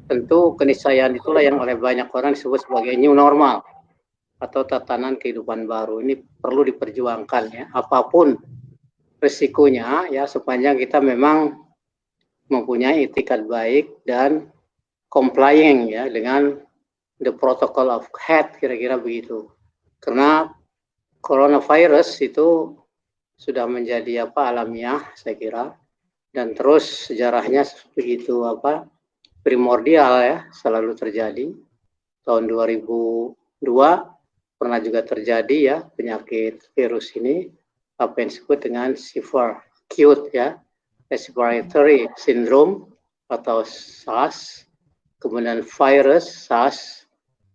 Tentu keniscayaan itulah yang oleh banyak orang disebut sebagai new normal atau tatanan kehidupan baru. Ini perlu diperjuangkan ya, apapun risikonya ya, sepanjang kita memang mempunyai itikat baik dan complying ya dengan the protocol of health, kira-kira begitu. Karena coronavirus itu sudah menjadi alamiah saya kira, dan terus sejarahnya begitu primordial ya, selalu terjadi. Tahun 2002 pernah juga terjadi ya penyakit virus ini, apa yang disebut dengan severe acute ya respiratory syndrome atau SARS. Kemudian virus SARS,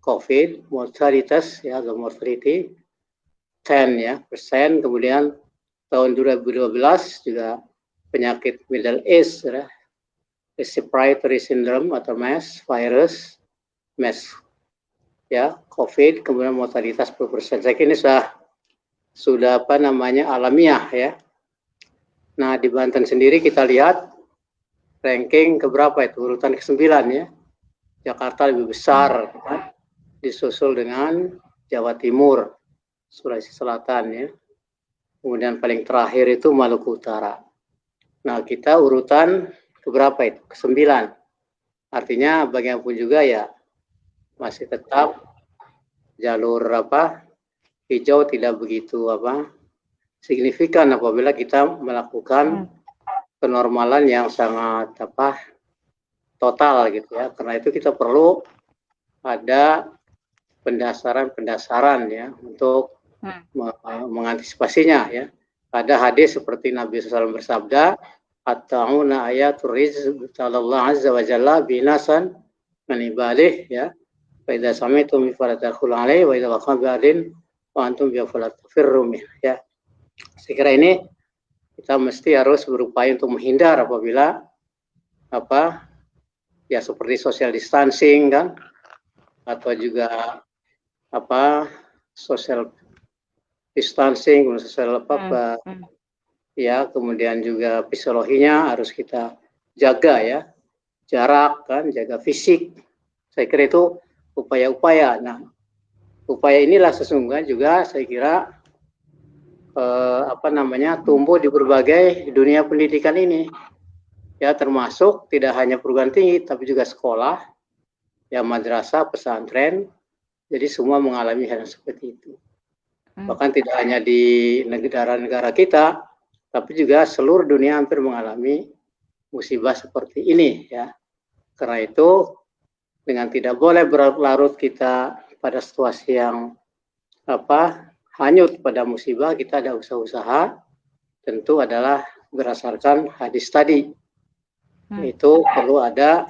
COVID, mortalitas ya, the mortality ya, persen. Kemudian tahun 2012 juga penyakit Middle East, ya, respiratory syndrome atau MERS virus, MERS ya, COVID, kemudian mortalitas 10%. Saya kira ini sudah apa namanya alamiah ya. Nah di Banten sendiri kita lihat ranking keberapa itu, urutan ke-9 ya. Jakarta lebih besar, kan? Disusul dengan Jawa Timur, Sulawesi Selatan ya. Kemudian paling terakhir itu Maluku Utara. Nah kita urutan keberapa itu? Ke-9. Artinya bagaimanapun juga ya masih tetap jalur apa hijau tidak begitu apa signifikan apabila kita melakukan penormalan yang sangat apa total gitu ya. Karena itu kita perlu ada pendasaran ya untuk mengantisipasinya ya. Ada hadis seperti Nabi SAW bersabda, at-ta'una ayatul rizq Allah azza wa jalla binasan manibalih ya. Fa idza sami'tum bi falatahul alaihi wa idza waqabadin wa antum bi falatafirrum ya. Saya kira ini kita mesti harus berupaya untuk menghindar apabila apa ya seperti social distancing kan, atau juga apa social distancing, social apa ya, kemudian juga fisiologinya harus kita jaga ya, jarak kan, jaga fisik. Saya kira itu upaya-upaya. Nah, upaya inilah sesungguhnya juga saya kira apa namanya tumbuh di berbagai dunia pendidikan ini. Ya, termasuk tidak hanya perguruan tinggi tapi juga sekolah, ya madrasah, pesantren. Jadi semua mengalami hal seperti itu. Bahkan tidak hanya di negara-negara kita, tapi juga seluruh dunia hampir mengalami musibah seperti ini ya. Karena itu dengan tidak boleh berlarut kita pada situasi yang apa hanyut pada musibah, kita ada usaha-usaha tentu adalah berdasarkan hadis tadi. Itu perlu ada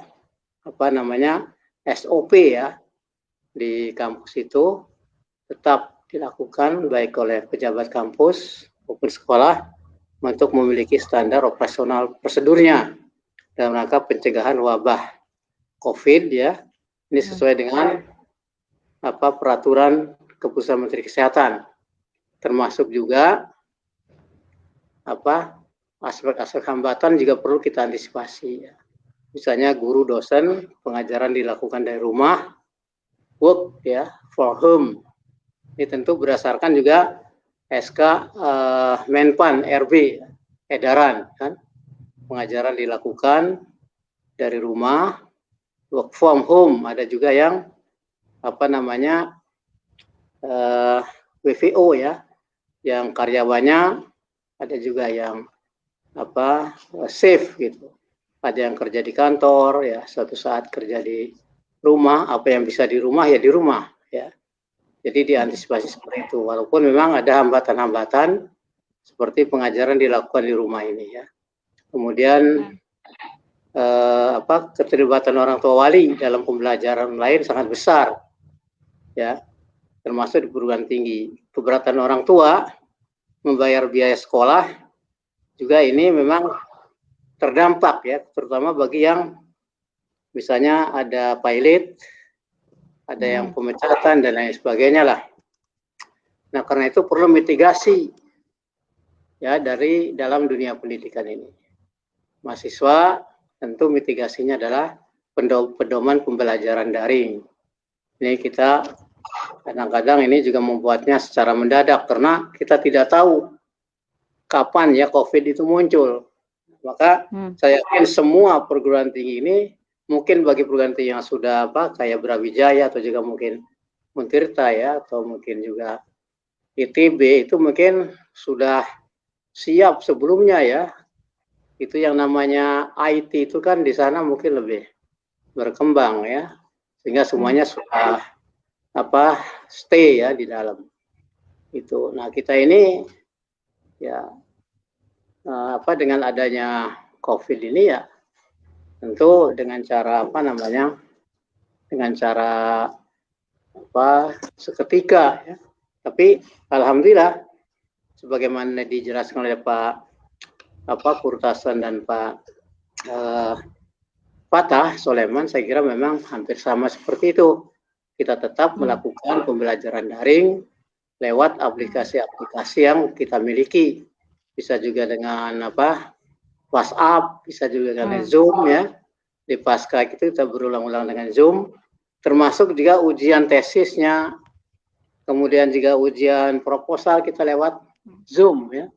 apa namanya SOP ya di kampus itu tetap dilakukan baik oleh pejabat kampus maupun sekolah untuk memiliki standar operasional prosedurnya dalam rangka pencegahan wabah COVID ya. Ini sesuai dengan apa peraturan keputusan Menteri Kesehatan, termasuk juga apa aspek-aspek hambatan juga perlu kita antisipasi ya. Misalnya guru dosen pengajaran dilakukan dari rumah, work ya for home. Ini tentu berdasarkan juga SK Menpan RB edaran kan. Pengajaran dilakukan dari rumah, work from home. Ada juga yang apa namanya WFO ya, yang karyawannya ada juga yang apa safe gitu. Ada yang kerja di kantor ya, suatu saat kerja di rumah, apa yang bisa di rumah ya di rumah ya. Jadi diantisipasi seperti itu. Walaupun memang ada hambatan-hambatan seperti pengajaran dilakukan di rumah ini ya. Kemudian apa keterlibatan orang tua wali dalam pembelajaran lain sangat besar ya, termasuk di perguruan tinggi. Keberatan orang tua membayar biaya sekolah juga ini memang terdampak ya, terutama bagi yang misalnya ada pilot, ada yang pemecatan dan lain sebagainya lah. Nah karena itu perlu mitigasi ya dari dalam dunia pendidikan ini. Mahasiswa tentu mitigasinya adalah pedoman pembelajaran daring. Ini kita kadang-kadang ini juga membuatnya secara mendadak karena kita tidak tahu kapan ya COVID itu muncul. Maka saya yakin semua perguruan tinggi ini, mungkin bagi perguruan tinggi yang sudah apa kayak Brawijaya atau juga mungkin Untirta ya, atau mungkin juga ITB itu mungkin sudah siap sebelumnya ya. Itu yang namanya IT itu kan di sana mungkin lebih berkembang ya, sehingga semuanya sudah apa stay ya di dalam itu. Nah kita ini ya apa dengan adanya COVID ini ya tentu dengan cara apa namanya dengan cara apa seketika ya Tapi alhamdulillah sebagaimana dijelaskan oleh Pak Kurtasan dan Pak Fatah Soleman, saya kira memang hampir sama seperti itu. Kita tetap melakukan pembelajaran daring lewat aplikasi-aplikasi yang kita miliki. Bisa juga dengan WhatsApp, bisa juga dengan Zoom ya. Di pasca itu kita berulang-ulang dengan Zoom, termasuk juga ujian tesisnya, kemudian juga ujian proposal kita lewat Zoom ya.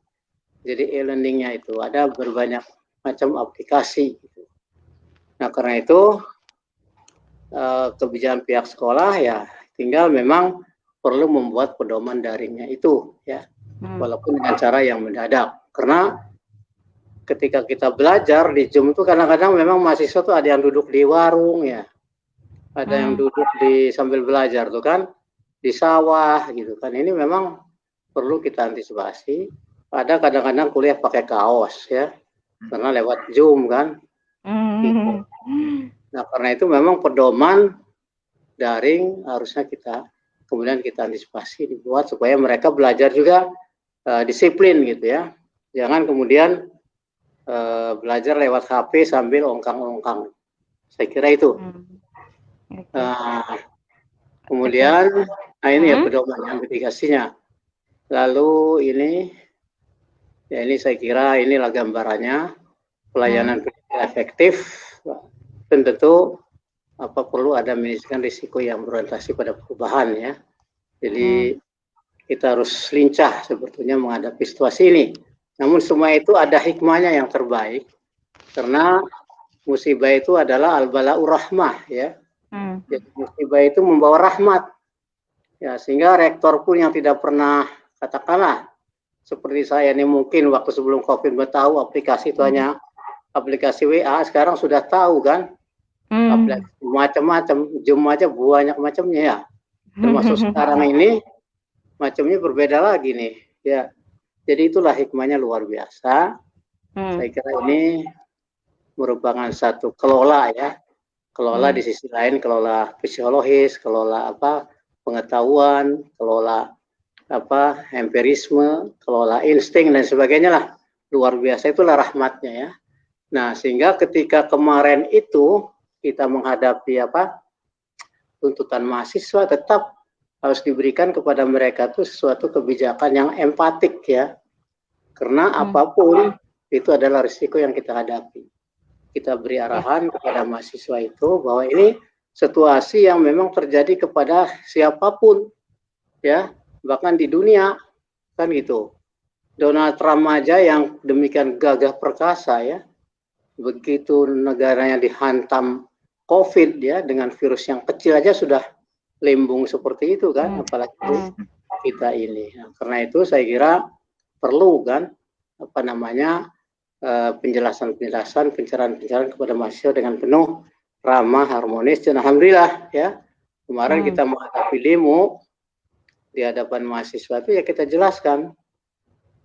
Jadi e-learningnya itu ada berbanyak macam aplikasi. Nah karena itu kebijakan pihak sekolah ya tinggal memang perlu membuat pedoman daringnya itu ya, walaupun dengan cara yang mendadak. Karena ketika kita belajar di Zoom itu kadang-kadang memang mahasiswa tuh ada yang duduk di warung ya, ada yang duduk di sambil belajar tuh kan di sawah gitu kan. Ini memang perlu kita antisipasi. Ada kadang-kadang kuliah pakai kaos ya, karena lewat Zoom kan. Gitu. Nah karena itu memang pedoman daring harusnya kemudian kita antisipasi dibuat supaya mereka belajar juga disiplin gitu ya. Jangan kemudian belajar lewat HP sambil ongkang-ongkang. Saya kira itu. Kemudian, ini ya pedoman mitigasinya. Lalu ini saya kira inilah gambarannya pelayanan efektif. Tentu perlu ada manajemen risiko yang berorientasi pada perubahan ya. Jadi kita harus lincah sebetulnya menghadapi situasi ini. Namun semua itu ada hikmahnya yang terbaik, karena musibah itu adalah al-bala'ur rahmah ya. Jadi musibah itu membawa rahmat. Ya, sehingga rektor pun yang tidak pernah katakanlah seperti saya ini mungkin waktu sebelum Covid tahu aplikasi itu hanya aplikasi WA, sekarang sudah tahu kan. Macam-macam, Zoom aja banyak macamnya ya. Termasuk sekarang ini macamnya berbeda lagi nih ya. Jadi itulah hikmahnya luar biasa. Saya kira ini merupakan satu kelola ya. Kelola di sisi lain, kelola fisiologis, kelola pengetahuan, kelola empirisme, kelola insting dan sebagainya lah. Luar biasa, itulah rahmatnya ya. Nah, sehingga ketika kemarin itu kita menghadapi tuntutan mahasiswa, tetap harus diberikan kepada mereka itu sesuatu kebijakan yang empatik ya. Karena apapun itu adalah risiko yang kita hadapi. Kita beri arahan kepada mahasiswa itu bahwa ini situasi yang memang terjadi kepada siapapun ya, bahkan di dunia kan gitu. Donald Trump aja yang demikian gagah perkasa ya, begitu negaranya dihantam COVID ya, dengan virus yang kecil aja sudah limbung seperti itu kan, apalagi kita ini. Nah, karena itu saya kira perlu kan penjelasan-penjelasan, pencerahan-pencerahan kepada mahasiswa dengan penuh ramah, harmonis, dan alhamdulillah ya kemarin kita menghadapi demo di hadapan mahasiswa itu ya kita jelaskan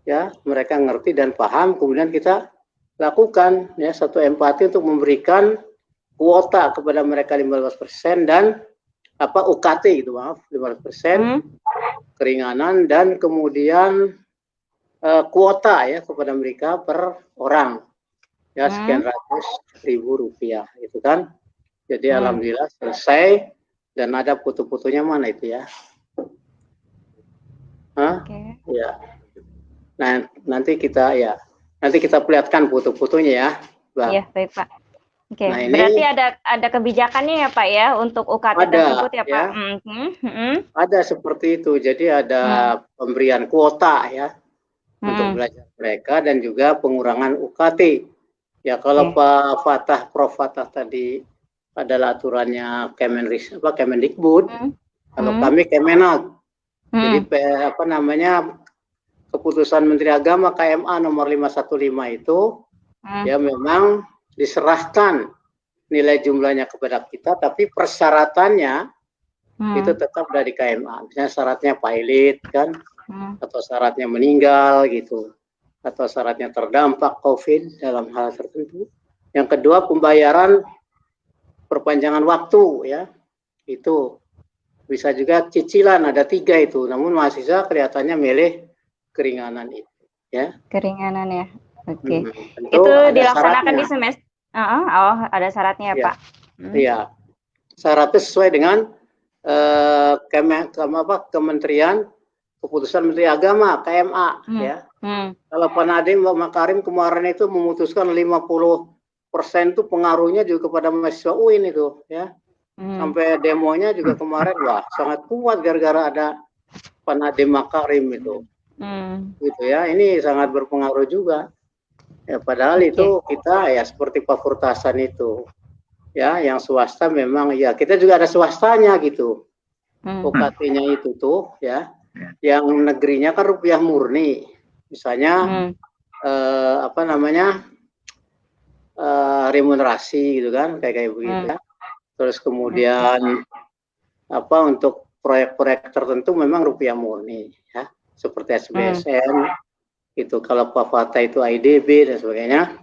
ya, mereka ngerti dan paham, kemudian kita lakukan ya satu empati untuk memberikan kuota kepada mereka 15% dan UKT gitu 15% keringanan, dan kemudian kuota ya kepada mereka per orang ya sekian ratus ribu rupiah itu kan. Jadi alhamdulillah selesai, dan ada foto-fotonya mana itu ya. Ya. Nah, nanti kita perlihatkan foto-fotonya ya, Bang. Iya, baik Pak. Oke, nah, ini berarti ada kebijakannya ya Pak ya untuk UKT tersebut ya Pak? Ada seperti itu, jadi ada pemberian kuota ya untuk belajar mereka dan juga pengurangan UKT. Ya kalau Prof Fatah tadi adalah aturannya Kemendikbud, kalau kami Kemenag. Jadi keputusan Menteri Agama KMA nomor 515 itu ya memang diserahkan nilai jumlahnya kepada kita, tapi persyaratannya itu tetap dari KMA. Misalnya syaratnya pilot kan, atau syaratnya meninggal gitu, atau syaratnya terdampak COVID dalam hal tertentu. Yang kedua pembayaran perpanjangan waktu ya, itu bisa juga cicilan, ada 3 itu. Namun mahasiswa kelihatannya milih keringanan itu, ya. Keringanan ya. Oke. Tentu Itu ada dilaksanakan syaratnya. di semester. Oh, ada syaratnya ya, Iya. Pak. Iya. Syaratnya sesuai dengan Kementerian Keputusan Menteri Agama, KMA, ya. Kalau Pak Nadiem, Pak Makarim kemarin itu memutuskan 50% itu pengaruhnya juga kepada mahasiswa UIN itu, ya. Sampai demonya juga kemarin, wah sangat kuat gara-gara ada Pak Nadiem Makarim itu. Gitu ya, ini sangat berpengaruh juga. Ya, padahal itu kita ya seperti fakultasan itu. Ya, yang swasta memang ya kita juga ada swastanya gitu. UKT-nya itu tuh ya. Yang negerinya kan rupiah murni. Misalnya remunerasi gitu kan, kayak begitu ya. Terus kemudian untuk proyek-proyek tertentu memang rupiah murni ya. Seperti SBSN itu, kalau Pavata itu IDB dan sebagainya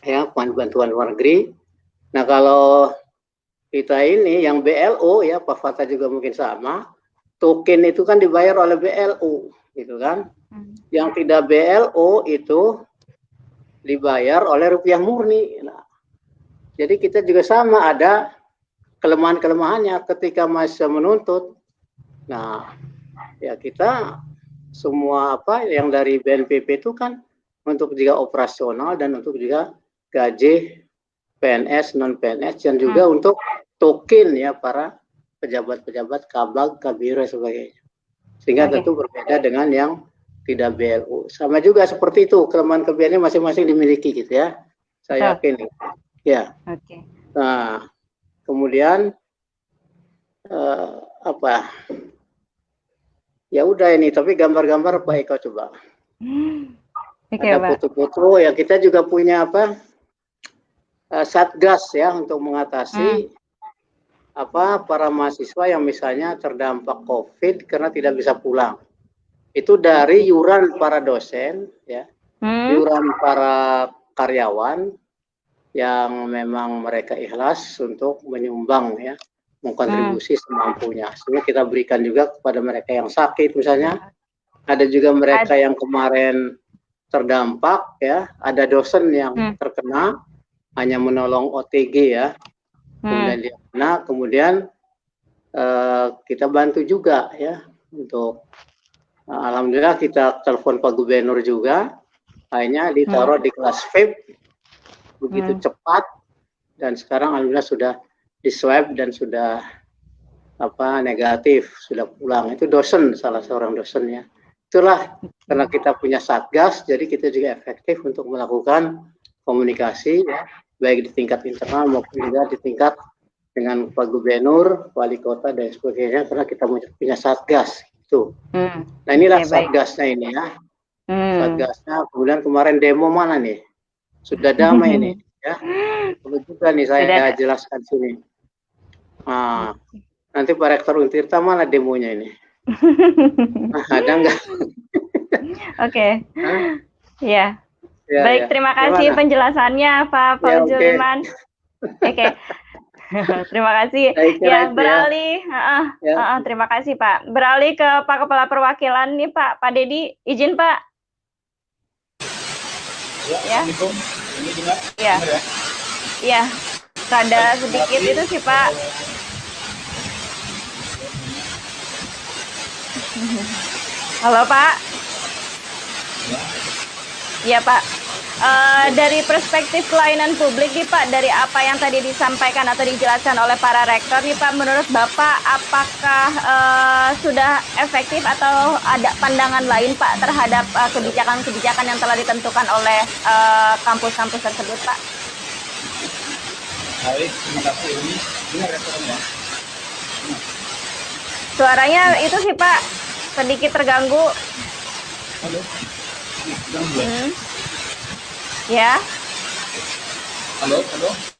ya, bantuan luar negeri. Nah, kalau kita ini yang BLO ya, Pavata juga mungkin sama, token itu kan dibayar oleh BLO gitu kan. Yang tidak BLO itu dibayar oleh rupiah murni. Nah, jadi kita juga sama, ada kelemahan-kelemahannya ketika mahasiswa menuntut. Nah, ya kita semua yang dari BNPB itu kan untuk juga operasional dan untuk juga gaji PNS, non PNS, dan juga untuk token ya para pejabat-pejabat kabag, kabiro dan sebagainya. Sehingga tentu berbeda dengan yang tidak BLU. Sama juga seperti itu, kelemahan-kelebihannya masing-masing dimiliki gitu ya. Saya yakin. Ya. Nah, kemudian ya udah ini, tapi gambar-gambar Pak Eko coba. Ada foto-foto ya, kita juga punya satgas ya untuk mengatasi para mahasiswa yang misalnya terdampak COVID karena tidak bisa pulang. Itu dari iuran para dosen ya, iuran para karyawan yang memang mereka ikhlas untuk menyumbang ya, mengkontribusi semampunya. Sehingga kita berikan juga kepada mereka yang sakit misalnya. Ada juga mereka yang kemarin terdampak ya, ada dosen yang terkena hanya menolong OTG ya. Kemudian dia kena, kemudian kita bantu juga ya untuk alhamdulillah kita telepon Pak Gubernur juga, akhirnya ditaruh di kelas VIP begitu cepat, dan sekarang alhamdulillah sudah di swab dan sudah negatif, sudah pulang. Itu dosen, salah seorang dosen ya. Itulah karena kita punya satgas, jadi kita juga efektif untuk melakukan komunikasi ya, baik di tingkat internal maupun juga di tingkat dengan Pak Gubernur, Wali Kota dan sebagainya, karena kita punya satgas itu. Nah inilah satgasnya ini ya. Satgasnya. Kemudian kemarin demo mana nih? Sudah damai ini ya. Perlu juga nih saya jelaskan sini. Nah, nanti Pak Rektor Untirta mana demonya ini? Ada nggak? Oke. Ya. Baik, terima kasih penjelasannya Pak Fauzul Iman. Oke. Terima kasih. Ya, beralih. Terima kasih Pak. Beralih ke Pak Kepala Perwakilan nih Pak. Pak Dedi, izin Pak. Ya. Ya. Ya. Rada sedikit itu sih Pak. Halo Pak. Ya Pak. Dari perspektif pelayanan publik nih Pak, dari apa yang tadi disampaikan atau dijelaskan oleh para rektor nih Pak, menurut Bapak apakah sudah efektif atau ada pandangan lain Pak terhadap kebijakan-kebijakan yang telah ditentukan oleh kampus-kampus tersebut Pak? Baik, terima kasih. Ini rektor ya. Suaranya itu sih Pak, sedikit terganggu. Halo. Terganggu. Ya. Halo.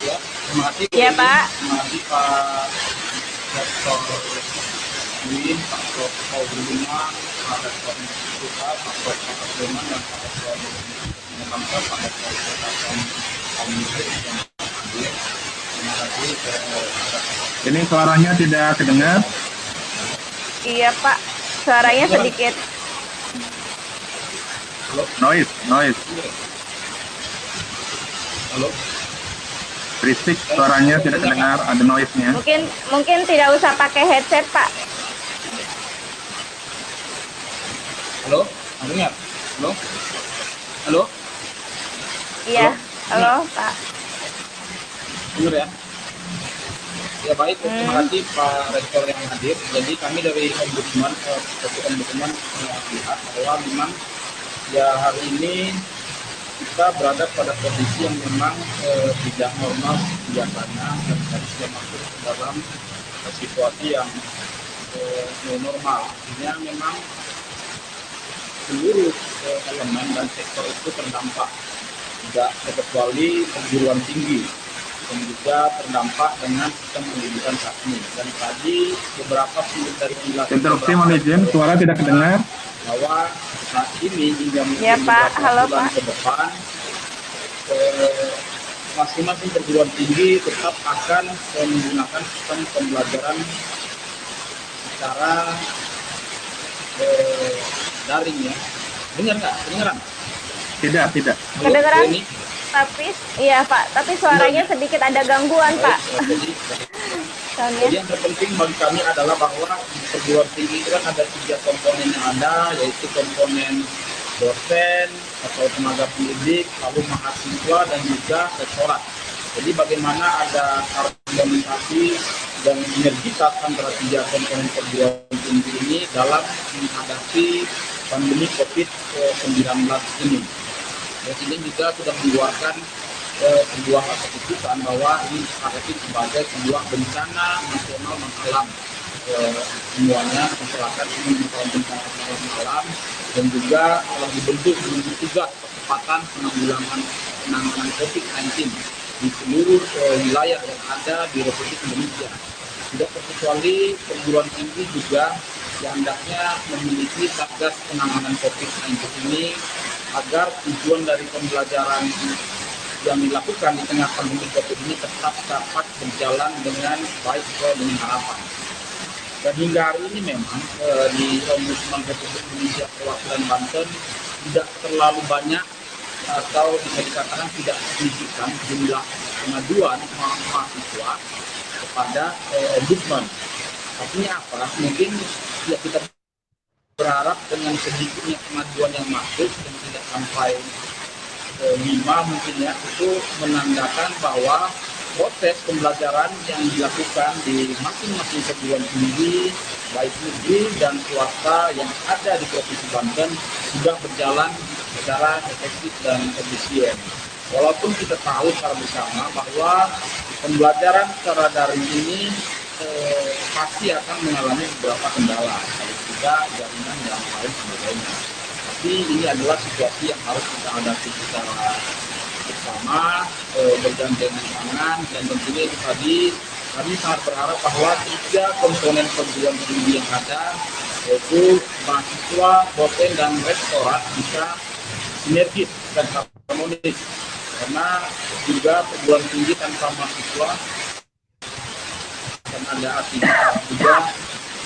Ya, terima kasih. Ya Pak. Terima kasih Pak Rektor Win, Pak Rektor Bima, Pak Rektor Universitas, Pak Rektor Deman, dan Pak Rektor Bangsa, Pak Rektor Kesehatan Komunikasi dan Terima kasih. Ini suaranya tidak kedengar. Iya Pak, suaranya sedikit. Noise. Halo. Berisik, suaranya tidak terdengar, ada noise-nya. Mungkin tidak usah pakai headset Pak. Halo, dengar? Halo. Iya, halo Pak. Dengar ya? Ya baik, terima kasih Pak Rektor yang hadir. Jadi kami dari Ombudsman melihat bahwa memang ya hari ini kita berada pada kondisi yang memang tidak normal biasanya dan kita sudah masuk ke dalam situasi yang normal. Artinya memang seluruh elemen dan sektor itu terdampak, tidak terkecuali perguruan tinggi yang juga terdampak dengan sistem pendidikan saat ini. Dan tadi beberapa dari penjelasan Interupsi, mohon izin, suara tidak terdengar. Bahwa saat ini hingga Ya Pak, halo bulan Pak. ke depan masing-masing perguruan tinggi tetap akan menggunakan sistem pembelajaran secara daring ya. Dengar nggak? Kedengeran? Tidak. Halo, Kedengeran? ini? Tapi iya Pak, tapi suaranya sedikit ada gangguan Pak. Jadi yang terpenting bagi kami adalah bahwa di perguruan tinggi itu kan ada 3 komponen yang ada, yaitu komponen dosen atau tenaga pendidik, lalu mahasiswa dan juga rektorat. Jadi bagaimana ada harmonisasi dan sinergitas antara 3 komponen perguruan tinggi ini dalam menghadapi pandemi COVID-19 ini. Presiden juga sudah mengeluarkan sebuah keputusan bahwa ini disepakati sebagai sebuah bencana nasional alam. Semuanya masyarakat ini merupakan bencana nasional alam dan juga telah dibentuk gugus tugas percepatan penanggulangan COVID-19 di seluruh wilayah yang ada di Republik Indonesia. Tidak terkecuali perguruan tinggi juga yang hendaknya memiliki satgas penanganan COVID-19 ini agar tujuan dari pembelajaran yang dilakukan di tengah pandemi COVID ini tetap dapat berjalan dengan baik sesuai dengan harapan. Dan hingga hari ini memang di Ombudsman Republik Indonesia Perwakilan Banten tidak terlalu banyak atau bisa dikatakan tidak signifikan jumlah pengaduan mahasiswa kepada Ombudsman. Artinya apa? Mungkin ya kita berharap dengan sedikitnya pengaduan yang masuk yang tidak sampai 5 mungkin ya, itu menandakan bahwa proses pembelajaran yang dilakukan di masing-masing perguruan tinggi baik negeri dan swasta yang ada di Provinsi Banten sudah berjalan secara efektif dan efisien. Walaupun kita tahu secara bersama bahwa pembelajaran secara daring ini pasti akan mengalami beberapa kendala, kalau tidak jaringan dan lain sebagainya. Tapi ini adalah situasi yang harus kita hadapi secara bersama, bergandengan tangan, dan tentunya itu tadi kami sangat berharap bahwa 3 komponen perguruan tinggi yang ada, yaitu mahasiswa, dosen, dan rektorat bisa sinergis dan harmonis, karena juga perguruan tinggi tanpa mahasiswa dan ada artinya juga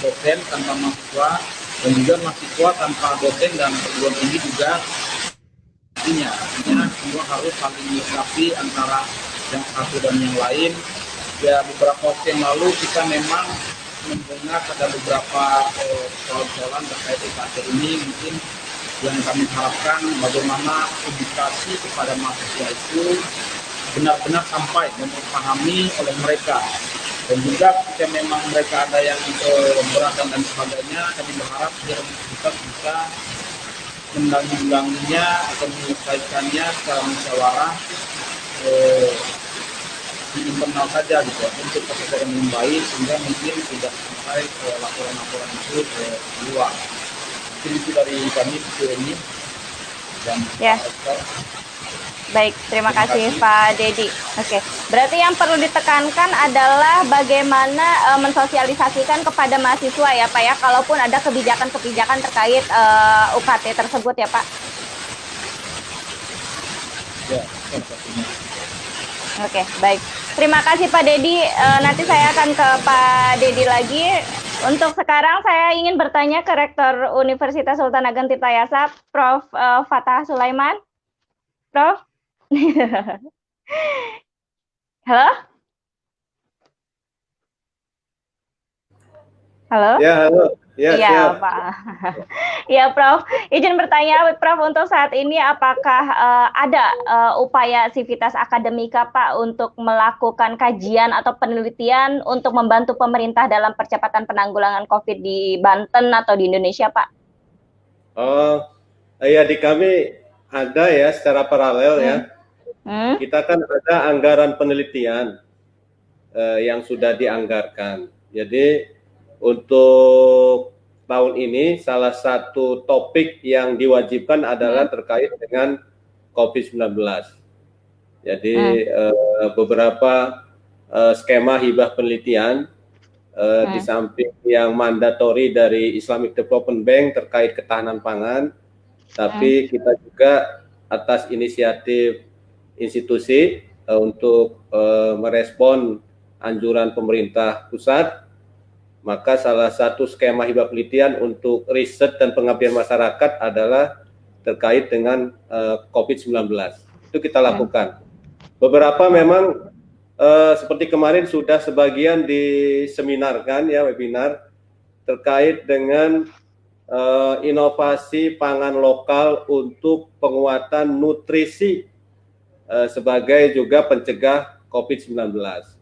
dosen tanpa mahasiswa dan juga mahasiswa tanpa dosen dan perguruan tinggi juga artinya semua harus saling melengkapi antara yang satu dan yang lain. Ya beberapa waktu yang lalu kita memang mendengar ada beberapa soal-soalan terkait EKT ini, mungkin yang kami harapkan bagaimana edukasi kepada mahasiswa itu benar-benar sampai dan dipahami oleh mereka. Dan juga jika memang mereka ada yang beratan dan sebagainya, kami berharap biar kita bisa menanggulanginya atau menyelesaikannya secara musyawarah di internal saja gitu, untuk kesadaran yang baik sehingga mungkin tidak sampai laporan-laporan itu keluar. Mungkin itu dari kami ini dan ya. Baik, terima kasih Pak Dedi. Oke, berarti yang perlu ditekankan adalah bagaimana mensosialisasikan kepada mahasiswa ya Pak ya, kalaupun ada kebijakan-kebijakan terkait UKT tersebut ya Pak. Ya, Oke, baik. Terima kasih Pak Dedi. Nanti saya akan ke Pak Dedi lagi. Untuk sekarang saya ingin bertanya ke Rektor Universitas Sultan Ageng Tirtayasa, Prof. Fatah Sulaiman. Prof. Halo? Halo? Ya, halo. Ya, Iya, siap. Pak. Ya, Prof. Izin bertanya, Prof, untuk saat ini apakah ada upaya Sivitas Akademika, Pak, untuk melakukan kajian atau penelitian untuk membantu pemerintah dalam percepatan penanggulangan COVID di Banten atau di Indonesia, Pak? Oh, iya di kami ada ya secara paralel ya. Kita kan ada anggaran penelitian yang sudah dianggarkan. Jadi untuk tahun ini salah satu topik yang diwajibkan adalah terkait dengan COVID-19. Jadi beberapa skema hibah penelitian di samping yang mandatori dari Islamic Development Bank terkait ketahanan pangan, tapi kita juga atas inisiatif institusi untuk merespon anjuran pemerintah pusat, maka salah satu skema hibah penelitian untuk riset dan pengabdian masyarakat adalah terkait dengan COVID-19. Itu kita lakukan. Beberapa memang seperti kemarin sudah sebagian diseminarkan ya, webinar terkait dengan inovasi pangan lokal untuk penguatan nutrisi sebagai juga pencegah COVID-19.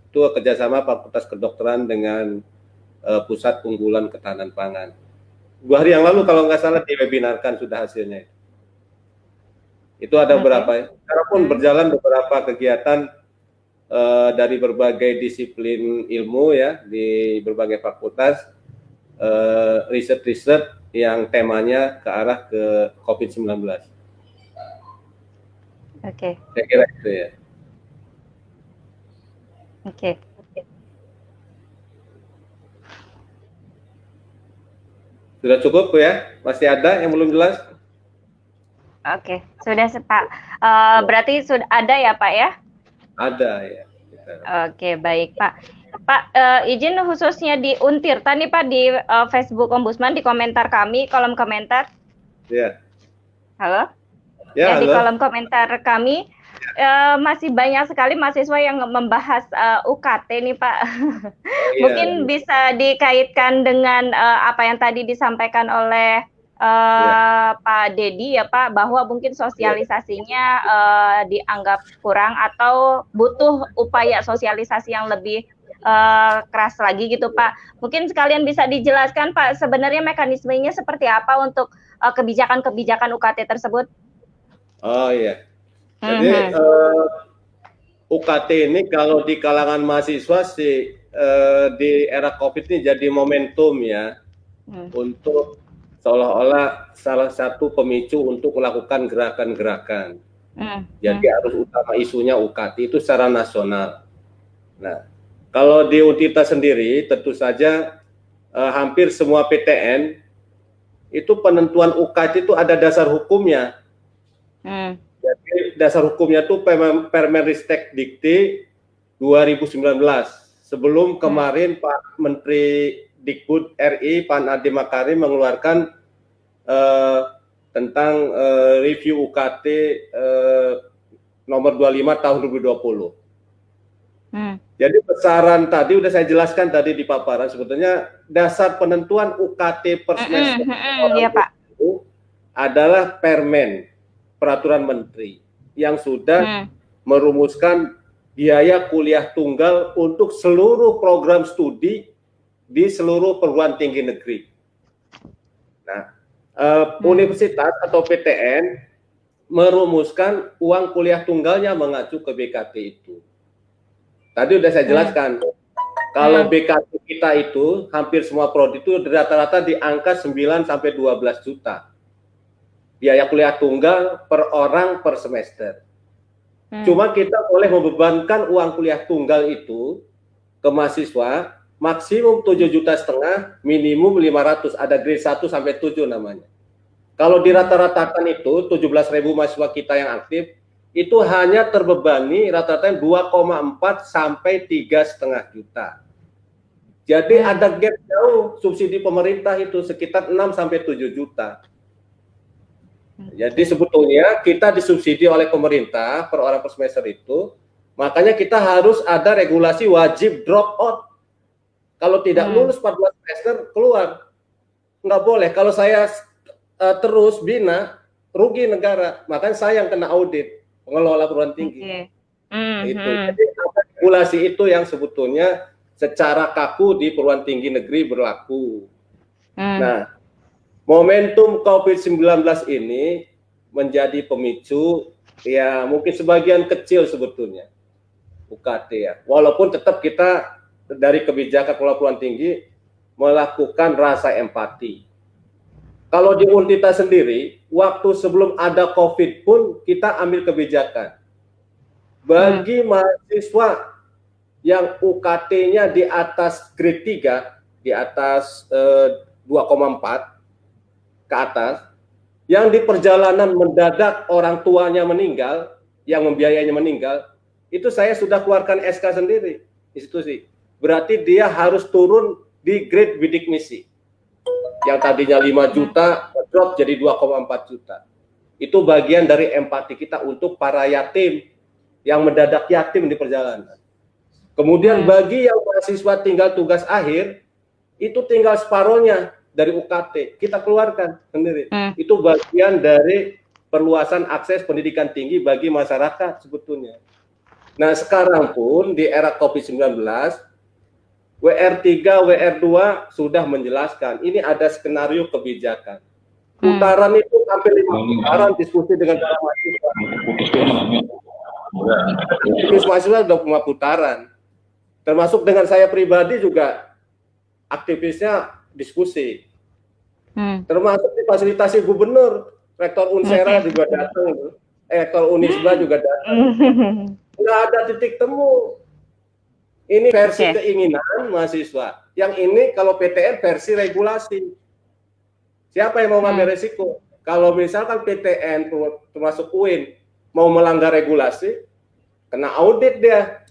Itu kerjasama Fakultas Kedokteran dengan Pusat Unggulan Ketahanan Pangan. 2 hari yang lalu kalau nggak salah diwebinarkan sudah hasilnya. Itu ada beberapa. Sekarang pun berjalan beberapa kegiatan dari berbagai disiplin ilmu ya di berbagai fakultas, riset-riset yang temanya ke arah ke COVID-19. Oke. Saya kira itu ya. Oke. Sudah cukup ya? Masih ada yang belum jelas? Oke, sudah Pak. Berarti sudah ada ya Pak ya? Ada ya. Oke, baik Pak. Pak, izin khususnya di Untirta nih Pak, di Facebook Ombudsman, di komentar kami, kolom komentar. Ya. Halo? Ya, halo. Di kolom komentar kami, masih banyak sekali mahasiswa yang membahas UKT nih Pak. Mungkin bisa dikaitkan dengan apa yang tadi disampaikan oleh Pak Dedi ya Pak, bahwa mungkin sosialisasinya dianggap kurang atau butuh upaya sosialisasi yang lebih keras lagi gitu Pak. Mungkin sekalian bisa dijelaskan Pak, sebenarnya mekanismenya seperti apa untuk kebijakan-kebijakan UKT tersebut? Oh iya. Jadi UKT ini kalau di kalangan mahasiswa sih di era COVID ini jadi momentum ya untuk seolah-olah salah satu pemicu untuk melakukan gerakan-gerakan. Jadi arus utama isunya UKT itu secara nasional. Nah, kalau di Untirta sendiri tentu saja hampir semua PTN itu penentuan UKT itu ada dasar hukumnya. Jadi dasar hukumnya itu Permenristek Dikti 2019. Sebelum kemarin Pak Menteri Dikbud RI Pak Nadiem Makarim mengeluarkan tentang review UKT nomor 25 tahun 2020. Jadi besaran tadi udah saya jelaskan tadi di paparan, sebetulnya dasar penentuan UKT per semester itu adalah Permen, peraturan menteri yang sudah merumuskan biaya kuliah tunggal untuk seluruh program studi di seluruh perguruan tinggi negeri. Nah, universitas atau PTN merumuskan uang kuliah tunggalnya mengacu ke BKT itu. Tadi udah saya jelaskan, kalau BKT kita itu hampir semua prodi itu rata-rata di angka 9 sampai 12 juta. Biaya kuliah tunggal per orang per semester. Cuma kita boleh membebankan uang kuliah tunggal itu ke mahasiswa maksimum 7,5 juta, minimum 500, ada grade 1 sampai 7 namanya. Kalau dirata-ratakan itu 17.000 mahasiswa kita yang aktif itu hanya terbebani rata-rata 2,4 sampai 3,5 juta. Jadi ada gap jauh, subsidi pemerintah itu sekitar 6 sampai 7 juta. Jadi sebetulnya kita disubsidi oleh pemerintah per orang per semester itu, makanya kita harus ada regulasi wajib drop out. Kalau tidak lulus 14 semester keluar. Nggak boleh. Kalau saya terus bina, rugi negara. Makanya saya yang kena audit, pengelola perguruan tinggi. Itu. Jadi regulasi itu yang sebetulnya secara kaku di perguruan tinggi negeri berlaku. Nah, momentum COVID-19 ini menjadi pemicu, ya mungkin sebagian kecil sebetulnya UKT ya. Walaupun tetap kita dari kebijakan perguruan tinggi melakukan rasa empati. Kalau di Untita sendiri, waktu sebelum ada COVID pun kita ambil kebijakan. Bagi mahasiswa yang UKT-nya di atas grade 3, di atas 2,4 ke atas, yang di perjalanan mendadak orang tuanya meninggal, yang membiayainya meninggal, itu saya sudah keluarkan SK sendiri, institusi. Berarti dia harus turun di grade bidik misi. Yang tadinya 5 juta, drop jadi 2,4 juta. Itu bagian dari empati kita untuk para yatim, yang mendadak yatim di perjalanan. Kemudian bagi yang mahasiswa tinggal tugas akhir, itu tinggal separohnya dari UKT, kita keluarkan sendiri. Itu bagian dari perluasan akses pendidikan tinggi bagi masyarakat sebetulnya. Nah sekarang pun di era COVID-19, WR3, WR2 sudah menjelaskan, ini ada skenario kebijakan. Putaran itu sampai 5 putaran diskusi dengan para mahasiswa. Mahasiswa sudah 5 putaran. Termasuk dengan saya pribadi juga aktivisnya diskusi. Termasuk difasilitasi gubernur, rektor Unsera juga datang, rektor Unisba juga datang. Nggak ada titik temu. Ini versi keinginan mahasiswa. Yang ini kalau PTN versi regulasi. Siapa yang mau ngambil resiko? Kalau misalkan PTN termasuk UIN mau melanggar regulasi, kena audit dia.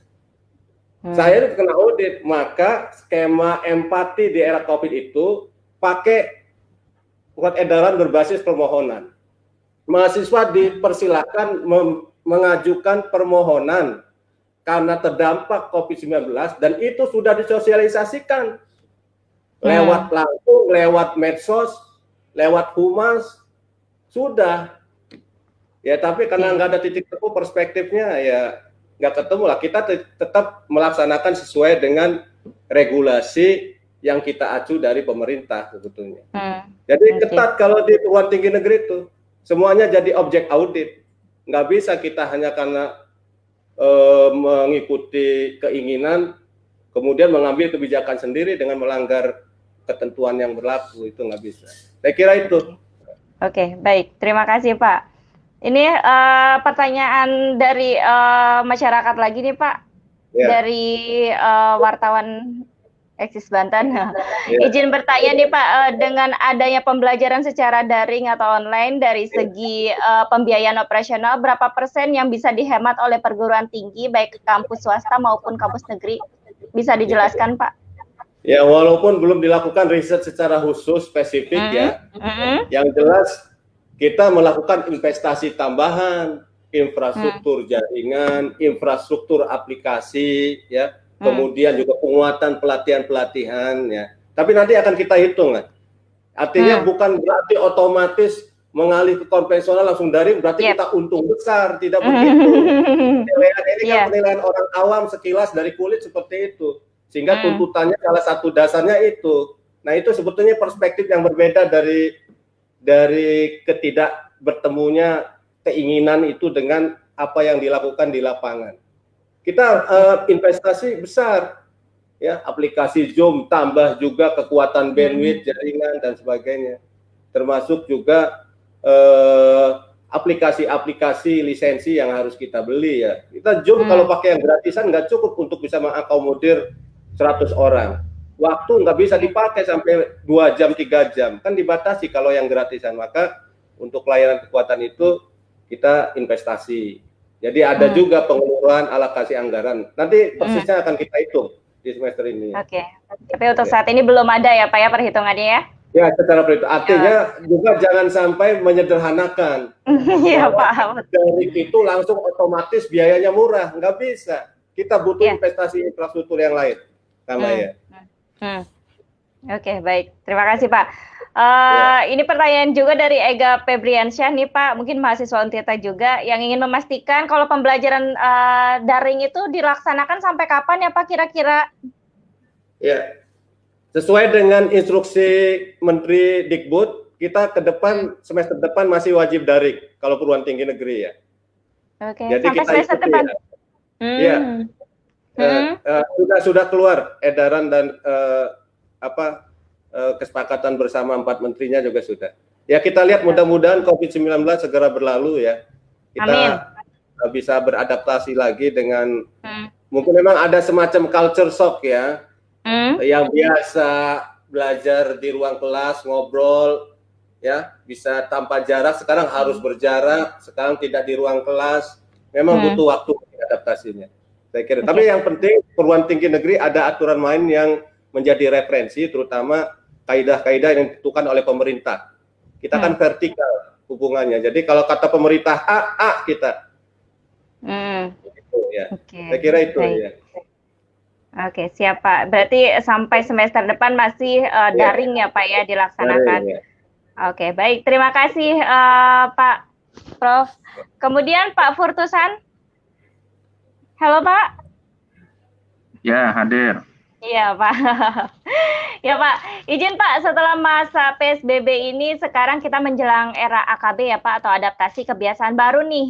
Saya kena audit, maka skema empati di era COVID itu pakai surat edaran berbasis permohonan. Mahasiswa dipersilakan mengajukan permohonan karena terdampak COVID-19 dan itu sudah disosialisasikan lewat langsung, lewat medsos, lewat humas, sudah. Ya tapi karena nggak ada titik temu perspektifnya ya nggak ketemu lah. Kita tetap melaksanakan sesuai dengan regulasi yang kita acu dari pemerintah sebetulnya. Jadi ketat kalau di perguruan tinggi negeri itu semuanya jadi objek audit. Nggak bisa kita hanya karena mengikuti keinginan kemudian mengambil kebijakan sendiri dengan melanggar ketentuan yang berlaku, itu nggak bisa. Saya kira itu. Oke, baik. Terima kasih Pak. Ini pertanyaan dari masyarakat lagi nih Pak, dari wartawan Eksis Banten. Izin bertanya nih Pak, dengan adanya pembelajaran secara daring atau online dari segi pembiayaan operasional, berapa persen yang bisa dihemat oleh perguruan tinggi baik kampus swasta maupun kampus negeri? Bisa dijelaskan Pak? Ya, walaupun belum dilakukan riset secara khusus spesifik ya, yang jelas kita melakukan investasi tambahan, infrastruktur jaringan, infrastruktur aplikasi, ya, kemudian juga penguatan pelatihan-pelatihan, ya. Tapi nanti akan kita hitung, kan. Artinya bukan berarti otomatis mengalih ke konvensional langsung daring, berarti kita untung besar, tidak begitu. Penilaian ini kan penilaian orang awam sekilas dari kulit seperti itu, sehingga tuntutannya salah satu dasarnya itu. Nah itu sebetulnya perspektif yang berbeda dari ketidak bertemunya keinginan itu dengan apa yang dilakukan di lapangan. Kita investasi besar, ya, aplikasi Zoom, tambah juga kekuatan bandwidth, jaringan dan sebagainya, termasuk juga aplikasi-aplikasi lisensi yang harus kita beli, ya. Kita Zoom kalau pakai yang gratisan nggak cukup untuk bisa mengakomodir 100 orang. Waktu nggak bisa dipakai sampai 2 jam, 3 jam. Kan dibatasi kalau yang gratisan. Maka untuk layanan kekuatan itu kita investasi. Jadi ada juga pengeluaran alokasi anggaran. Nanti persisnya akan kita hitung di semester ini. Oke, Tapi untuk saat ini belum ada ya Pak ya perhitungannya ya? Ya, secara perhitungan. Artinya juga jangan sampai menyederhanakan. Iya Pak. Dari itu langsung otomatis biayanya murah, nggak bisa. Kita butuh investasi infrastruktur yang lain, sama ya. Oke, baik. Terima kasih Pak. Ini pertanyaan juga dari Ega Febriansyah nih Pak, mungkin mahasiswa Untirta juga yang ingin memastikan kalau pembelajaran daring itu dilaksanakan sampai kapan ya Pak kira-kira? Ya, sesuai dengan instruksi Menteri Dikbud, kita ke depan semester depan masih wajib daring kalau perguruan tinggi negeri ya. Oke, jadi sampai kita semester depan. Ya, sudah keluar edaran dan kesepakatan bersama 4 menterinya juga sudah. Ya kita lihat mudah-mudahan COVID-19 segera berlalu ya. Kita bisa beradaptasi lagi dengan mungkin memang ada semacam culture shock ya. Yang biasa belajar di ruang kelas ngobrol ya bisa tanpa jarak, sekarang harus berjarak, sekarang tidak di ruang kelas, memang butuh waktu adaptasinya saya kira. Tapi yang penting perguruan tinggi negeri ada aturan main yang menjadi referensi, terutama kaidah-kaidah yang ditentukan oleh pemerintah. Kita kan vertikal hubungannya, jadi kalau kata pemerintah A kita gitu, ya. Saya kira itu ya. Oke, siap Pak. Berarti sampai semester depan masih daring ya Pak ya dilaksanakan. Daring, ya. Oke, baik. Terima kasih Pak Prof. Kemudian Pak Furtusan. Halo Pak. Ya, hadir. Iya Pak. Ya Pak, izin Pak, setelah masa PSBB ini sekarang kita menjelang era AKB ya Pak, atau adaptasi kebiasaan baru nih.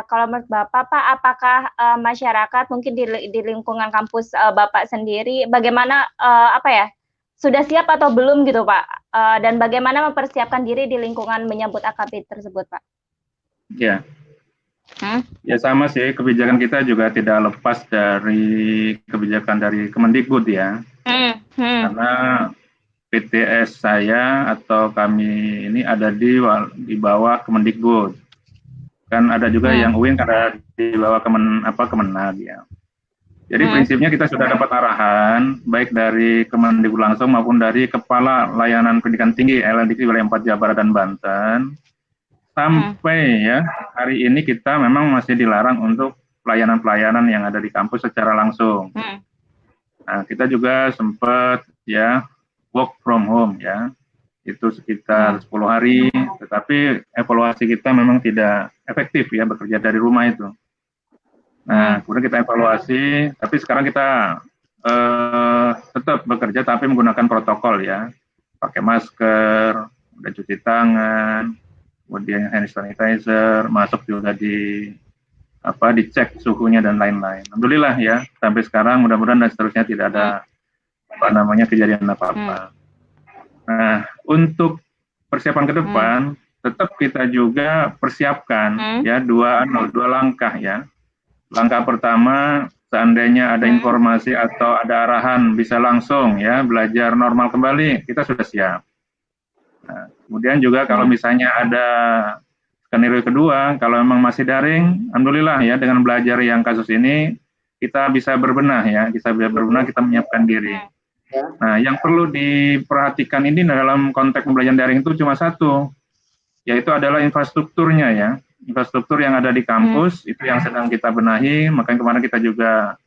Kalau menurut Bapak Pak, apakah masyarakat mungkin di lingkungan kampus Bapak sendiri, bagaimana sudah siap atau belum gitu Pak? Dan bagaimana mempersiapkan diri di lingkungan menyambut AKB tersebut Pak? Ya. Ya sama sih, kebijakan kita juga tidak lepas dari kebijakan dari Kemendikbud ya. Karena PTS saya atau kami ini ada di bawah Kemendikbud. Kan ada juga yang UIN ada di bawah Kemenag ya. Jadi prinsipnya kita sudah dapat arahan baik dari Kemendikbud langsung maupun dari Kepala Layanan Pendidikan Tinggi LLDK Wilayah 4 Jawa Barat dan Banten. Sampai ya hari ini kita memang masih dilarang untuk pelayanan-pelayanan yang ada di kampus secara langsung. Nah, kita juga sempat ya work from home ya, itu sekitar 10 hari, tetapi evaluasi kita memang tidak efektif ya bekerja dari rumah itu. Nah, kemudian kita evaluasi, tapi sekarang kita tetap bekerja tapi menggunakan protokol ya, pakai masker, udah cuci tangan, kemudian hand sanitizer, masuk juga dicek suhunya dan lain-lain. Alhamdulillah ya, sampai sekarang mudah-mudahan dan seterusnya tidak ada kejadian apa-apa. Nah, untuk persiapan ke depan, tetap kita juga persiapkan ya dua langkah ya. Langkah pertama, seandainya ada informasi atau ada arahan bisa langsung ya belajar normal kembali, kita sudah siap. Nah, kemudian juga kalau misalnya ada skenario kedua, kalau memang masih daring, alhamdulillah ya dengan belajar yang kasus ini kita bisa berbenah ya, kita menyiapkan diri. Nah, yang perlu diperhatikan ini dalam konteks pembelajaran daring itu cuma satu, yaitu adalah infrastrukturnya ya, infrastruktur yang ada di kampus itu yang sedang kita benahi. Makanya kemarin kita juga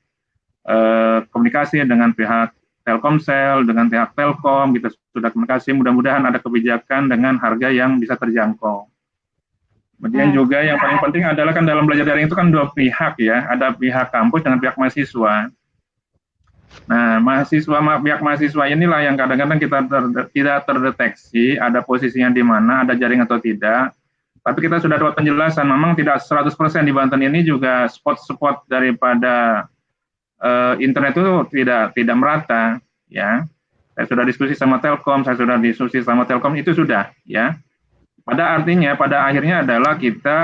komunikasi dengan pihak Telkomsel, dengan pihak Telkom, kita sudah komunikasi, mudah-mudahan ada kebijakan dengan harga yang bisa terjangkau. Kemudian juga yang paling penting adalah kan dalam belajar daring itu kan dua pihak ya, ada pihak kampus dengan pihak mahasiswa. Nah, pihak mahasiswa inilah yang kadang-kadang kita tidak terdeteksi ada posisinya di mana, ada jaring atau tidak. Tapi kita sudah dapat penjelasan, memang tidak 100% di Banten ini juga spot-spot daripada internet itu tidak merata ya. Saya sudah diskusi sama Telkom, itu sudah ya. Pada akhirnya adalah kita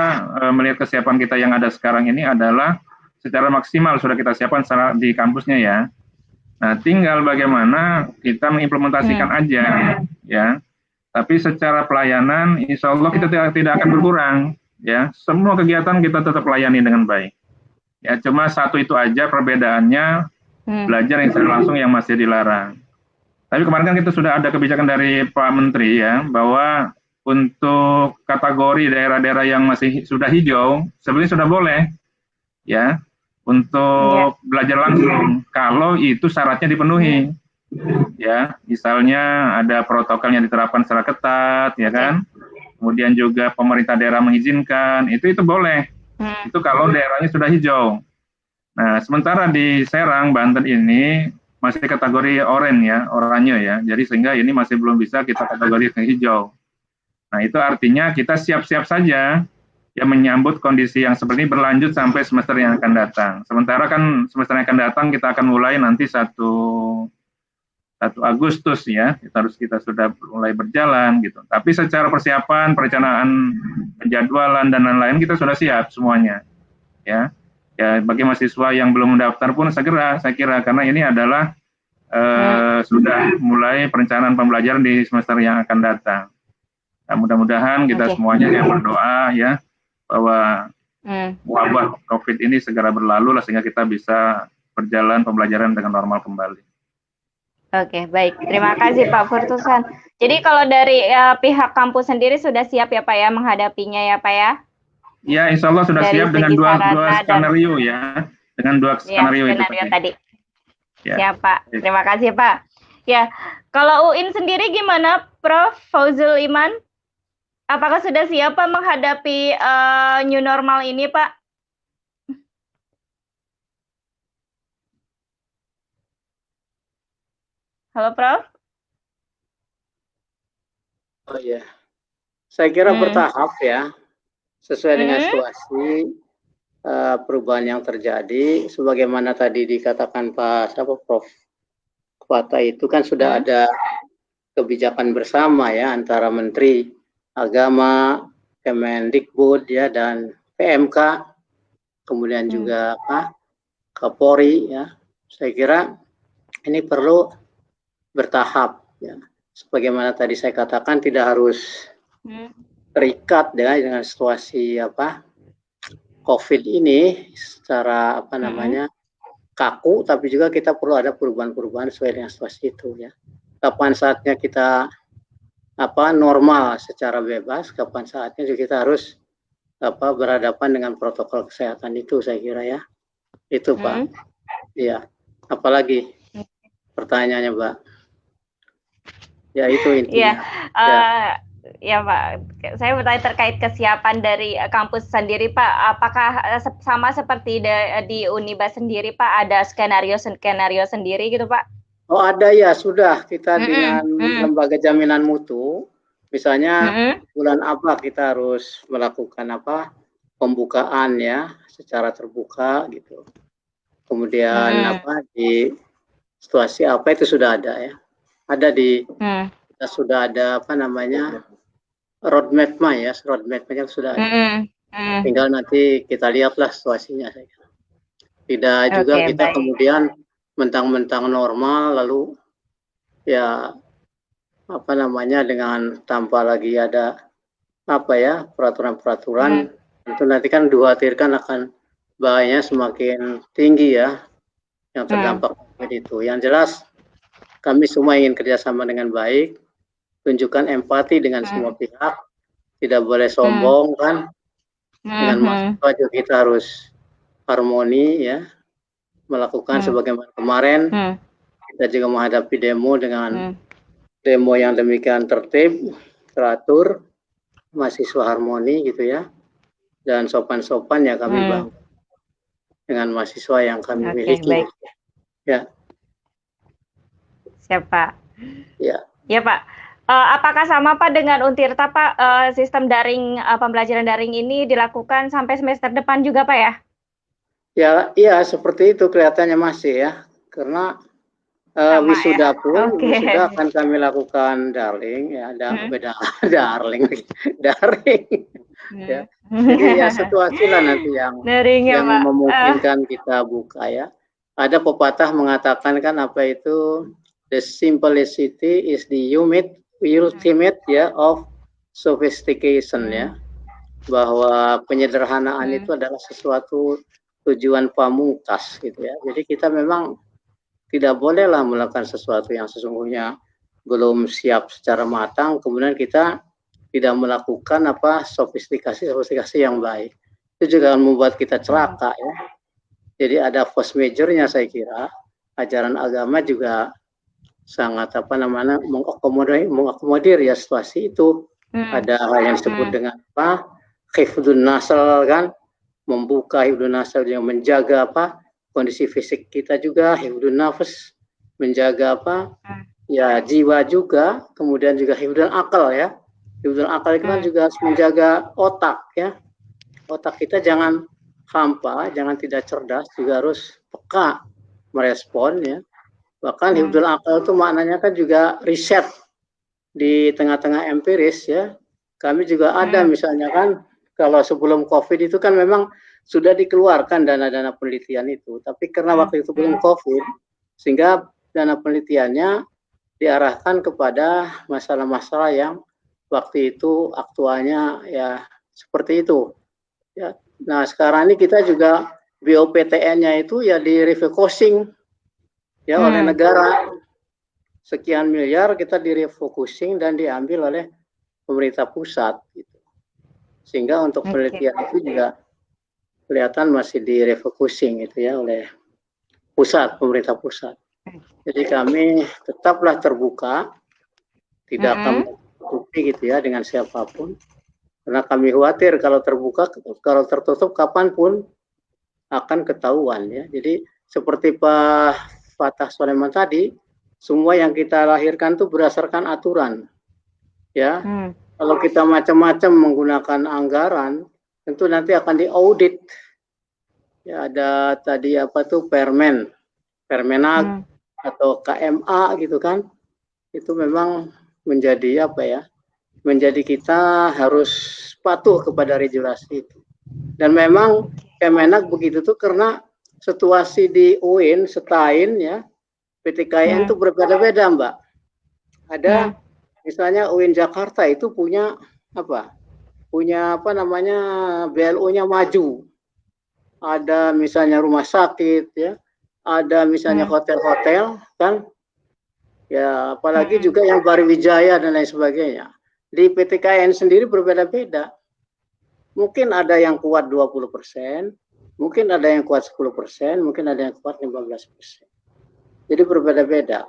melihat kesiapan kita yang ada sekarang ini adalah secara maksimal sudah kita siapkan di kampusnya ya. Nah, tinggal bagaimana kita mengimplementasikan aja ya. Tapi secara pelayanan insya Allah kita tidak akan berkurang ya. Semua kegiatan kita tetap layani dengan baik. Ya, cuma satu itu aja perbedaannya belajar yang secara langsung yang masih dilarang. Tapi kemarin kan kita sudah ada kebijakan dari Pak Menteri ya, bahwa untuk kategori daerah-daerah yang masih sudah hijau, sebenarnya sudah boleh ya untuk belajar langsung kalau itu syaratnya dipenuhi. Ya, misalnya ada protokolnya diterapkan secara ketat, ya kan? Kemudian juga pemerintah daerah mengizinkan, itu boleh. Itu kalau daerahnya sudah hijau. Nah, sementara di Serang, Banten ini masih kategori oranye ya. Jadi sehingga ini masih belum bisa kita kategori ke hijau. Nah, itu artinya kita siap-siap saja ya menyambut kondisi yang seperti ini berlanjut sampai semester yang akan datang. Sementara kan semester yang akan datang kita akan mulai nanti 1 Agustus ya, kita sudah mulai berjalan gitu. Tapi secara persiapan, perencanaan, penjadwalan dan lain-lain kita sudah siap semuanya. Ya, bagi mahasiswa yang belum mendaftar pun segera, saya kira, karena ini adalah sudah mulai perencanaan pembelajaran di semester yang akan datang. Nah, mudah-mudahan kita semuanya yang berdoa ya bahwa wabah COVID ini segera berlalu lah sehingga kita bisa berjalan pembelajaran dengan normal kembali. Oke, baik. Terima kasih Pak Furtusan. Jadi kalau dari pihak kampus sendiri sudah siap ya Pak ya menghadapinya ya Pak ya? Ya, insya Allah sudah dari siap dengan dua skenario ya. Dengan 2 skenario itu tadi. Ya. Siap Pak. Terima kasih Pak. Ya, kalau UIN sendiri gimana Prof. Fauzul Iman? Apakah sudah siap Pak menghadapi new normal ini Pak? Halo Prof. Oh iya, saya kira bertahap ya, sesuai dengan situasi perubahan yang terjadi. Sebagaimana tadi dikatakan Prof. Kuata itu kan sudah ada kebijakan bersama ya antara Menteri Agama, Kemendikbud ya dan PMK, kemudian juga Kapolri ya. Saya kira ini perlu bertahap ya. Sebagaimana tadi saya katakan tidak harus terikat ya dengan situasi COVID ini secara kaku, tapi juga kita perlu ada perubahan-perubahan sesuai dengan situasi itu ya. Kapan saatnya kita normal secara bebas, kapan saatnya juga kita harus berhadapan dengan protokol kesehatan itu, saya kira ya. Itu Pak. Iya. Apalagi pertanyaannya Mbak? Ya itu intinya. Ya Pak, saya bertanya terkait kesiapan dari kampus sendiri Pak. Apakah sama seperti di Uniba sendiri Pak, ada skenario sendiri gitu Pak? Oh ada ya, sudah kita dengan lembaga jaminan mutu. Misalnya bulan apa kita harus melakukan pembukaan ya secara terbuka gitu. Kemudian di situasi apa itu sudah ada ya. Ada kita sudah ada roadmap-nya ya, roadmap-nya sudah ada. Tinggal nanti kita lihatlah situasinya saya kira. Tidak juga kita kemudian mentang-mentang normal lalu ya dengan tanpa lagi ada peraturan-peraturan, itu nanti kan dikhawatirkan akan bahayanya semakin tinggi ya yang terdampak COVID itu. Yang jelas kami semua ingin kerjasama dengan baik, tunjukkan empati dengan semua pihak, tidak boleh sombong kan, dengan mahasiswa juga kita harus harmoni ya, melakukan sebagaimana kemarin, kita juga menghadapi demo dengan demo yang demikian tertib, teratur, mahasiswa harmoni gitu ya, dan sopan-sopan ya kami bangun dengan mahasiswa yang kami miliki. Baik. Ya. Siapa? Ya. Ya Pak. Apakah sama Pak dengan Untirta Pak, sistem daring pembelajaran daring ini dilakukan sampai semester depan juga Pak ya? Ya, iya seperti itu kelihatannya masih ya, karena wisuda pun wisuda akan kami lakukan daring ya, daring. Ya. Jadi ya situasi lah nanti yang memungkinkan kita buka ya. Ada pepatah mengatakan kan the simplicity is the ultimate ya of sophistication ya, bahwa penyederhanaan itu adalah sesuatu tujuan pamungkas gitu ya. Jadi kita memang tidak bolehlah melakukan sesuatu yang sesungguhnya belum siap secara matang, kemudian kita tidak melakukan sofistikasi yang baik. Itu juga membuat kita celaka ya. Jadi ada force major-nya saya kira. Ajaran agama juga sangat mengakomodir ya situasi itu. Ada hal yang disebut dengan hifdzun nasl kan, membuka hifdzun nasl yang menjaga kondisi fisik kita juga, hifdzun nafas, menjaga ya jiwa juga, kemudian juga hifdzun akal ya. Hifdzun akal itu kan juga harus menjaga otak ya. Otak kita jangan hampa, jangan tidak cerdas, juga harus peka merespon ya. Bahkan hifdzul akal itu maknanya kan juga riset di tengah-tengah empiris ya. Kami juga ada misalnya kan, kalau sebelum COVID itu kan memang sudah dikeluarkan dana-dana penelitian itu. Tapi karena waktu itu belum COVID, sehingga dana penelitiannya diarahkan kepada masalah-masalah yang waktu itu aktualnya ya seperti itu. Ya. Nah sekarang ini kita juga BOPTN-nya itu ya di refocusing ya oleh negara. Sekian miliar kita direfocusing dan diambil oleh pemerintah pusat gitu. Sehingga untuk penelitian itu juga kelihatan masih direfocusing gitu ya oleh pusat, pemerintah pusat. Jadi kami tetaplah terbuka, tidak akan menutupi gitu ya dengan siapapun. Karena kami khawatir kalau terbuka, kalau tertutup kapanpun akan ketahuan ya. Jadi seperti Pak Fatah Soleman tadi, semua yang kita lahirkan itu berdasarkan aturan, ya. Kalau kita macam-macam menggunakan anggaran, tentu nanti akan diaudit. Ya ada tadi Permenag atau KMA gitu kan, itu memang menjadi menjadi kita harus patuh kepada regulasi itu. Dan memang Kemenak begitu tuh karena situasi di UIN, Setain ya, PTKN itu berbeda-beda Mbak. Ada misalnya UIN Jakarta itu punya BLU-nya maju. Ada misalnya rumah sakit ya, ada misalnya hotel-hotel kan. Ya, apalagi juga yang Bariwijaya dan lain sebagainya. Di PTKN sendiri berbeda-beda. Mungkin ada yang kuat 20%, mungkin ada yang kuat 10%, mungkin ada yang kuat 15%. Jadi berbeda-beda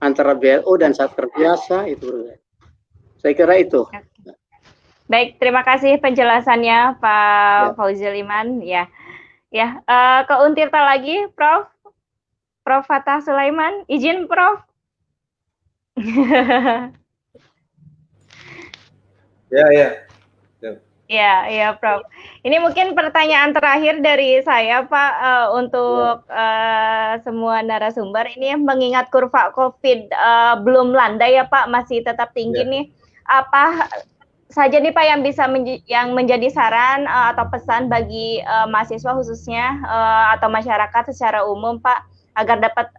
antara BLU dan Satker Biasa itu berbeda. Saya kira itu. Baik, terima kasih penjelasannya Pak Fauzul Iman. Ya, ke Untirta lagi, Prof. Prof. Fatah Sulaiman, izin Prof. Ya, Prof. Ini mungkin pertanyaan terakhir dari saya, Pak, untuk semua narasumber. Ini mengingat kurva COVID belum landai ya, Pak, masih tetap tinggi nih. Apa saja nih, Pak, yang bisa yang menjadi saran atau pesan bagi mahasiswa khususnya atau masyarakat secara umum, Pak, agar dapat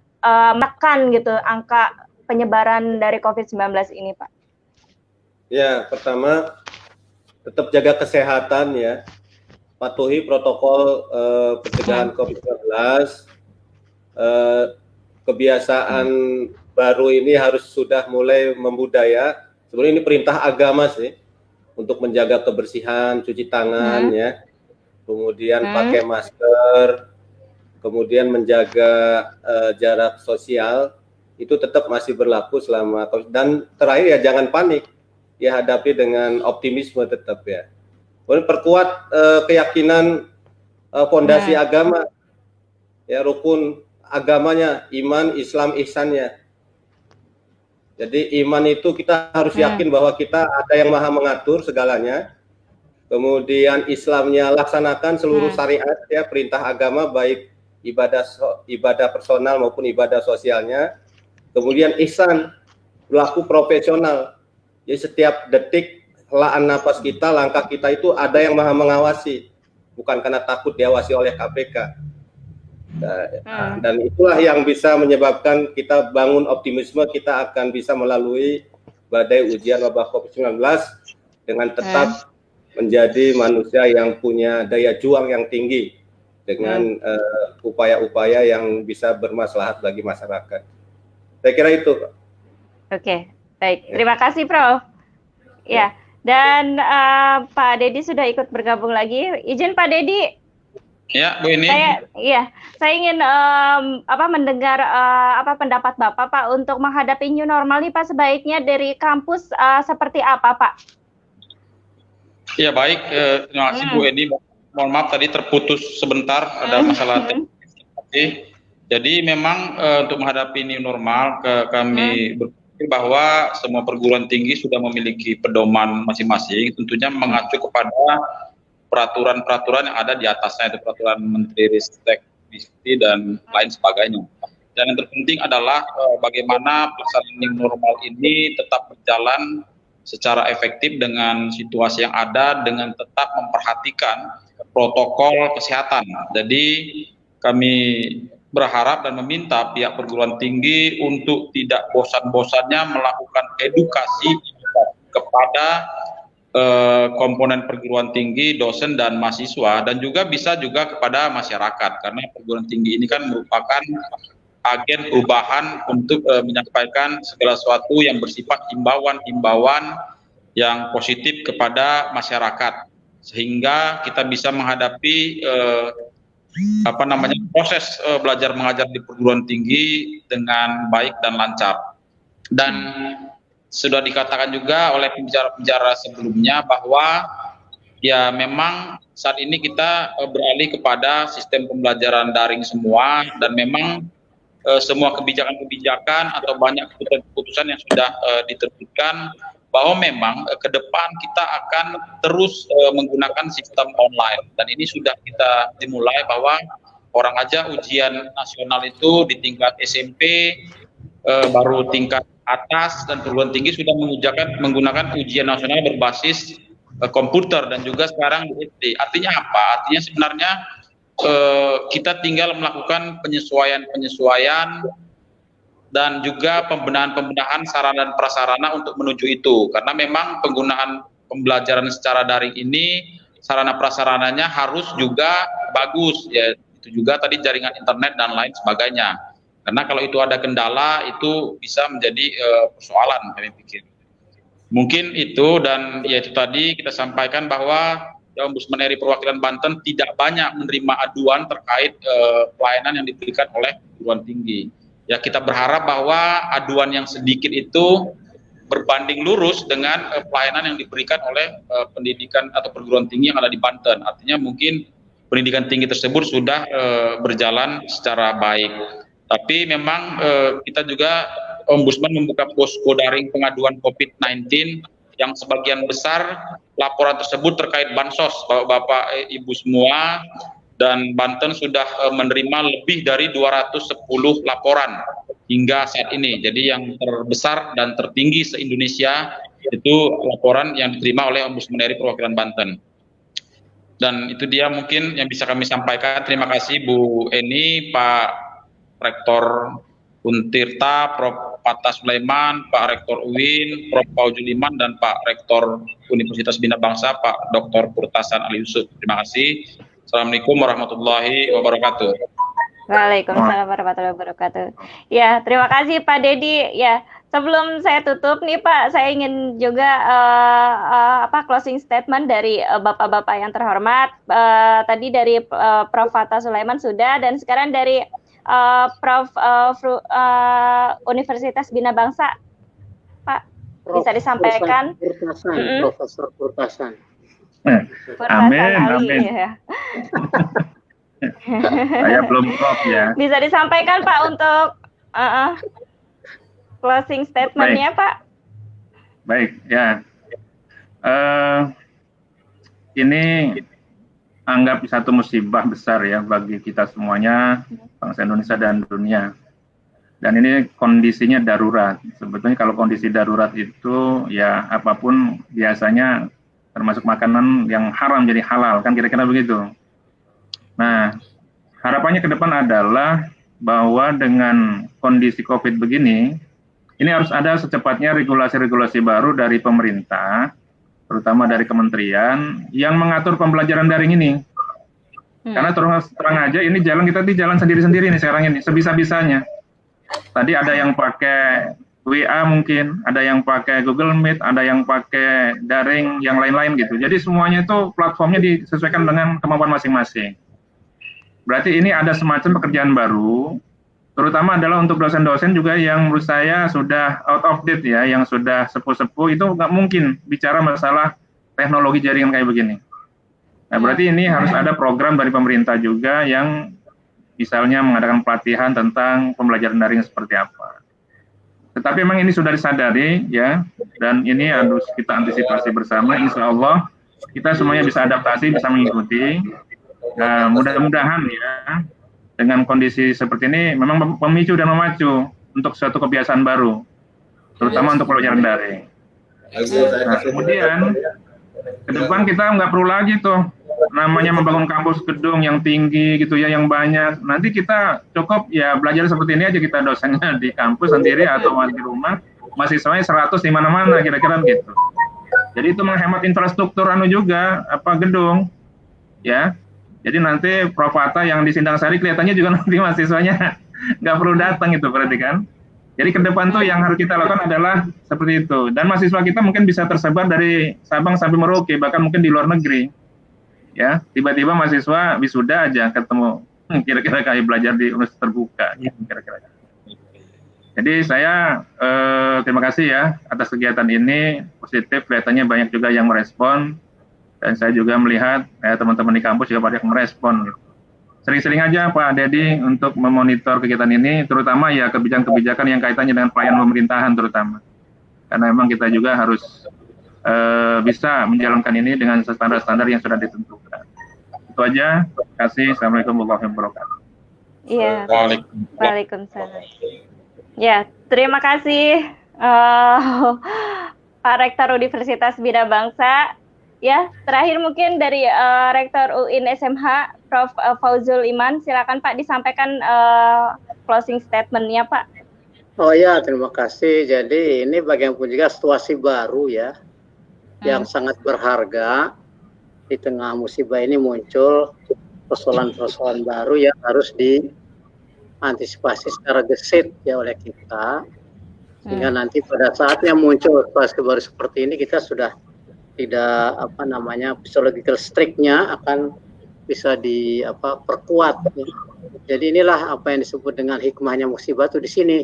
menekan gitu angka penyebaran dari COVID-19 ini, Pak? Ya, pertama tetap jaga kesehatan ya, patuhi protokol pencegahan COVID-19. Kebiasaan baru ini harus sudah mulai membudaya. Sebenarnya ini perintah agama sih, untuk menjaga kebersihan, cuci tangan ya, kemudian pakai masker, kemudian menjaga jarak sosial, itu tetap masih berlaku selama COVID. Dan terakhir ya jangan panik, ya hadapi dengan optimisme tetap ya. Kemudian perkuat keyakinan fondasi agama, ya rukun agamanya, iman, Islam, ihsannya. Jadi iman itu kita harus yakin bahwa kita ada yang maha mengatur segalanya. Kemudian Islamnya laksanakan seluruh syariat ya, perintah agama baik ibadah personal maupun ibadah sosialnya. Kemudian ihsan, berlaku profesional. Jadi setiap detik helaan napas kita, langkah kita itu ada yang maha mengawasi, bukan karena takut diawasi oleh KPK. Dan itulah yang bisa menyebabkan kita bangun optimisme, kita akan bisa melalui badai ujian wabah COVID-19 dengan tetap menjadi manusia yang punya daya juang yang tinggi, dengan upaya-upaya yang bisa bermaslahat bagi masyarakat. Saya kira itu, Pak. Oke, baik. Terima kasih, Prof. Ya, dan Pak Dedi sudah ikut bergabung lagi. Izin Pak Dedi. Ya, Bu ini. Saya ingin mendengar pendapat Bapak, Pak, untuk menghadapi new normal nih, Pak, sebaiknya dari kampus seperti apa, Pak? Ya, baik. Terima kasih, Bu Eni. Mohon maaf tadi terputus sebentar, ada masalah teknis. Jadi memang untuk menghadapi new normal, kami berpikir bahwa semua perguruan tinggi sudah memiliki pedoman masing-masing, tentunya mengacu kepada peraturan-peraturan yang ada di atasnya, itu peraturan Menteri Ristek dan lain sebagainya. Dan yang terpenting adalah bagaimana pelaksanaan new normal ini tetap berjalan secara efektif dengan situasi yang ada, dengan tetap memperhatikan protokol kesehatan. Jadi kami berharap dan meminta pihak perguruan tinggi untuk tidak bosan-bosannya melakukan edukasi kepada komponen perguruan tinggi, dosen dan mahasiswa, dan juga bisa juga kepada masyarakat, karena perguruan tinggi ini kan merupakan agen perubahan untuk menyampaikan segala sesuatu yang bersifat himbauan yang positif kepada masyarakat, sehingga kita bisa menghadapi proses belajar mengajar di perguruan tinggi dengan baik dan lancar. Dan sudah dikatakan juga oleh pembicara-pembicara sebelumnya bahwa ya memang saat ini kita beralih kepada sistem pembelajaran daring semua, dan memang semua kebijakan-kebijakan atau banyak keputusan yang sudah diterbitkan bahwa memang ke depan kita akan terus menggunakan sistem online, dan ini sudah kita dimulai bahwa orang aja ujian nasional itu di tingkat SMP, baru tingkat atas dan perguruan tinggi sudah menggunakan ujian nasional berbasis komputer, dan juga sekarang di SD. Artinya apa? Artinya sebenarnya kita tinggal melakukan penyesuaian dan juga pembenahan sarana dan prasarana untuk menuju itu, karena memang penggunaan pembelajaran secara daring ini sarana prasarananya harus juga bagus, ya itu juga tadi jaringan internet dan lain sebagainya, karena kalau itu ada kendala itu bisa menjadi persoalan kami pikir. Mungkin itu, dan ya itu tadi kita sampaikan bahwa Ombudsman RI Perwakilan Banten tidak banyak menerima aduan terkait pelayanan yang diberikan oleh perguruan tinggi. Ya kita berharap bahwa aduan yang sedikit itu berbanding lurus dengan pelayanan yang diberikan oleh pendidikan atau perguruan tinggi yang ada di Banten. Artinya mungkin pendidikan tinggi tersebut sudah berjalan secara baik. Tapi memang kita juga Ombudsman membuka posko daring pengaduan COVID-19 yang sebagian besar laporan tersebut terkait bansos, Bapak Ibu semua, dan Banten sudah menerima lebih dari 210 laporan hingga saat ini. Jadi yang terbesar dan tertinggi se-Indonesia itu laporan yang diterima oleh Ombudsman RI Perwakilan Banten. Dan itu dia mungkin yang bisa kami sampaikan. Terima kasih Bu Eni, Pak Rektor Untirta, Prof. Fatah Sulaiman, Pak Rektor UIN, Prof. Fauzuliman, dan Pak Rektor Universitas Bina Bangsa, Pak Dr. Kurtasan Ali Yusuf. Terima kasih. Assalamualaikum warahmatullahi wabarakatuh. Waalaikumsalam warahmatullahi wabarakatuh. Ya, terima kasih Pak Dedi. Ya, sebelum saya tutup nih Pak, saya ingin juga closing statement dari bapak-bapak yang terhormat. Tadi dari Prof. Fatah Sulaiman sudah, dan sekarang dari Prof. Universitas Bina Bangsa, Pak, bisa disampaikan. Profesor Kurtasan. Amin. Ya. Saya belum prof ya. Bisa disampaikan Pak untuk closing statement-nya Pak. Baik ya. Ini anggap satu musibah besar ya bagi kita semuanya, bangsa Indonesia dan dunia. Dan ini kondisinya darurat. Sebetulnya kalau kondisi darurat itu ya apapun biasanya termasuk makanan yang haram jadi halal, kan kira-kira begitu. Nah, harapannya ke depan adalah bahwa dengan kondisi COVID begini, ini harus ada secepatnya regulasi-regulasi baru dari pemerintah, terutama dari kementerian, yang mengatur pembelajaran daring ini. Karena terang aja ini jalan kita di jalan sendiri-sendiri nih sekarang ini, sebisa-bisanya. Tadi ada yang pakai WA mungkin, ada yang pakai Google Meet, ada yang pakai daring, yang lain-lain gitu. Jadi semuanya itu platformnya disesuaikan dengan kemampuan masing-masing. Berarti ini ada semacam pekerjaan baru, terutama adalah untuk dosen-dosen juga yang menurut saya sudah out of date ya, yang sudah sepuh-sepuh, itu nggak mungkin bicara masalah teknologi jaringan kayak begini. Nah, berarti ini harus ada program dari pemerintah juga yang misalnya mengadakan pelatihan tentang pembelajaran daring seperti apa. Tetapi memang ini sudah disadari ya, dan ini harus kita antisipasi bersama. Insya Allah kita semuanya bisa adaptasi, bisa mengikuti. Nah, mudah-mudahan ya, dengan kondisi seperti ini memang pemicu dan memacu untuk suatu kebiasaan baru, terutama untuk pelajaran daring. Nah, kemudian ke depan kita nggak perlu lagi tuh namanya membangun kampus gedung yang tinggi gitu ya, yang banyak. Nanti kita cukup ya belajar seperti ini aja, kita dosennya di kampus sendiri atau di rumah, mahasiswanya 100 di mana-mana kira-kira gitu. Jadi itu menghemat infrastruktur juga gedung ya. Jadi nanti Prof. Atta yang di Sindang-Sari kelihatannya juga nanti mahasiswanya nggak perlu datang gitu berarti kan. Jadi ke depan tuh yang harus kita lakukan adalah seperti itu. Dan mahasiswa kita mungkin bisa tersebar dari Sabang sampai Merauke, bahkan mungkin di luar negeri. Ya, tiba-tiba mahasiswa wisuda aja ketemu kira-kira kayak belajar di universitas terbuka gitu kira-kira. Jadi saya terima kasih ya atas kegiatan ini, positif, kelihatannya banyak juga yang merespon. Dan saya juga melihat teman-teman di kampus juga banyak merespon. Gitu. Sering-sering aja Pak Dedi untuk memonitor kegiatan ini, terutama ya kebijakan-kebijakan yang kaitannya dengan pelayanan pemerintahan terutama. Karena memang kita juga harus bisa menjalankan ini dengan standar-standar yang sudah ditentukan. Itu aja. Terima kasih. Assalamualaikum warahmatullahi wabarakatuh. Iya. Waalaikumsalam. Ya, terima kasih Pak Rektor Universitas Bina Bangsa. Ya, terakhir mungkin dari Rektor UIN SMH, Prof. Fauzul Iman, silakan Pak disampaikan closing statement-nya Pak. Oh ya, terima kasih. Jadi ini bagaimanapun juga situasi baru ya, yang sangat berharga. Di tengah musibah ini muncul persoalan-persoalan baru yang harus diantisipasi secara gesit ya oleh kita. Sehingga nanti pada saatnya muncul situasi baru seperti ini, kita sudah tidak psychological strict-nya akan bisa perkuat. Ya. Jadi inilah apa yang disebut dengan hikmahnya musibah itu di sini.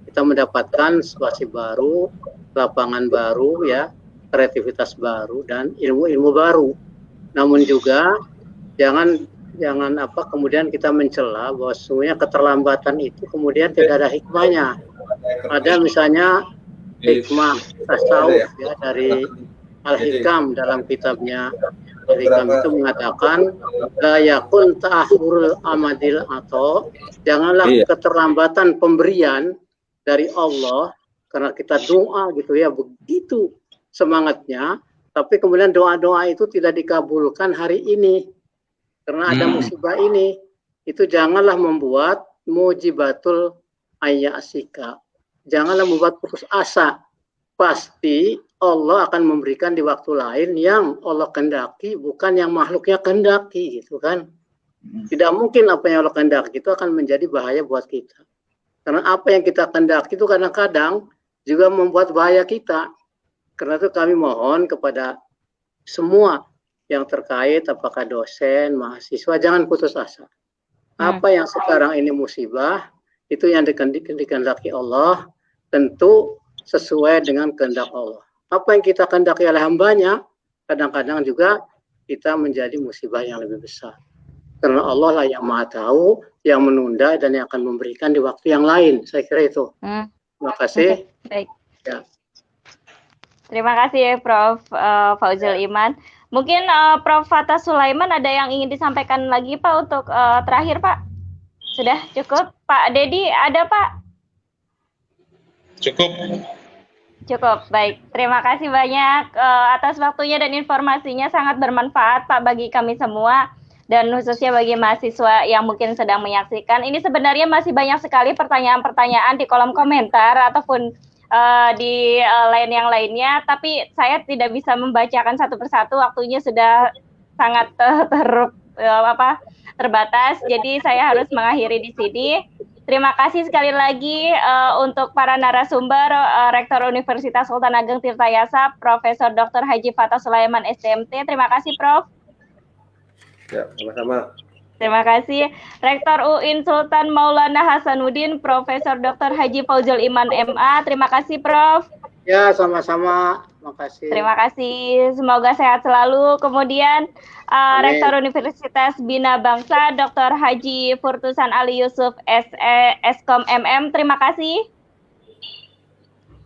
Kita mendapatkan situasi baru, lapangan baru ya, kreativitas baru dan ilmu-ilmu baru. Namun juga jangan kemudian kita mencela bahwa sesungguhnya keterlambatan itu kemudian tidak ada hikmahnya. Ada misalnya hikmah tasawuf ya dari Al-Hikam dalam kitabnya. Al-Hikam itu mengatakan la yakun ta'khurul amadil atau janganlah keterlambatan pemberian dari Allah karena kita doa gitu ya, begitu semangatnya, tapi kemudian doa-doa itu tidak dikabulkan hari ini karena ada musibah ini. Itu janganlah membuat mujibatul ayyasika. Janganlah membuat putus asa. Pasti Allah akan memberikan di waktu lain yang Allah kehendaki, bukan yang makhluknya kehendaki, gitu kan? Tidak mungkin apa yang Allah kehendaki itu akan menjadi bahaya buat kita. Karena apa yang kita kehendaki itu kadang-kadang juga membuat bahaya kita. Karena itu kami mohon kepada semua yang terkait, apakah dosen, mahasiswa, jangan putus asa. Apa yang sekarang ini musibah, itu yang dikehendaki Allah, tentu sesuai dengan kehendak Allah. Apa yang kita kehendaki oleh hambanya, kadang-kadang juga kita menjadi musibah yang lebih besar. Karena Allah lah yang maha tahu, yang menunda dan yang akan memberikan di waktu yang lain. Saya kira itu. Terima kasih. Baik. Ya. Terima kasih Prof. Fauzul Iman. Mungkin Prof. Fathah Sulaiman ada yang ingin disampaikan lagi Pak untuk terakhir Pak? Sudah cukup? Pak Dedi ada Pak? Cukup. Cukup, baik. Terima kasih banyak atas waktunya dan informasinya, sangat bermanfaat Pak bagi kami semua dan khususnya bagi mahasiswa yang mungkin sedang menyaksikan. Ini sebenarnya masih banyak sekali pertanyaan-pertanyaan di kolom komentar ataupun di lain yang lainnya, tapi saya tidak bisa membacakan satu persatu, waktunya sudah sangat terbatas. Jadi saya harus mengakhiri di sini. Terima kasih sekali lagi untuk para narasumber, Rektor Universitas Sultan Ageng Tirtayasa, Profesor Dr. Haji Fathah Sulaiman STMT. Terima kasih, Prof. Ya, sama-sama. Terima kasih. Rektor UIN Sultan Maulana Hasanuddin, Profesor Dr. Haji Fauzul Iman MA. Terima kasih, Prof. Ya, sama-sama. Terima kasih. Terima kasih. Semoga sehat selalu. Kemudian Rektor Universitas Bina Bangsa, Dr. Haji Furtusan Ali Yusuf Eskom MM. Terima kasih.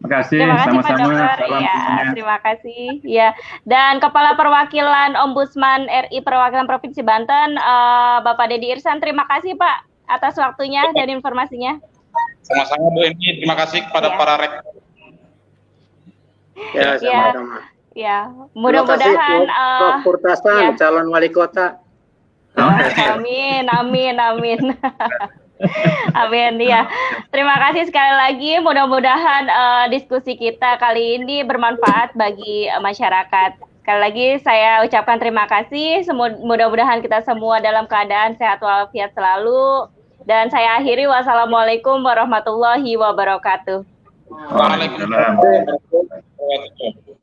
Terima kasih. Terima kasih Pak Sama-sama. Dokter. Salam Ya, semuanya. terima kasih. Ya, dan Kepala Perwakilan Ombudsman RI Perwakilan Provinsi Banten, Bapak Dedi Irsan. Terima kasih Pak atas waktunya dan informasinya. Sama-sama Bu Eni, terima kasih kepada para rektor. Ya, sama-sama. Ya, Terima mudah-mudahan kasih, Prof. Furtasan, ya. calon wali kota. Amin, amin, amin. Amin ya. Terima kasih sekali lagi. Mudah-mudahan diskusi kita kali ini bermanfaat bagi masyarakat. Sekali lagi saya ucapkan terima kasih. Mudah-mudahan kita semua dalam keadaan sehat walafiat selalu. Dan saya akhiri, wassalamualaikum warahmatullahi wabarakatuh. Waalaikumsalam warahmatullahi wabarakatuh.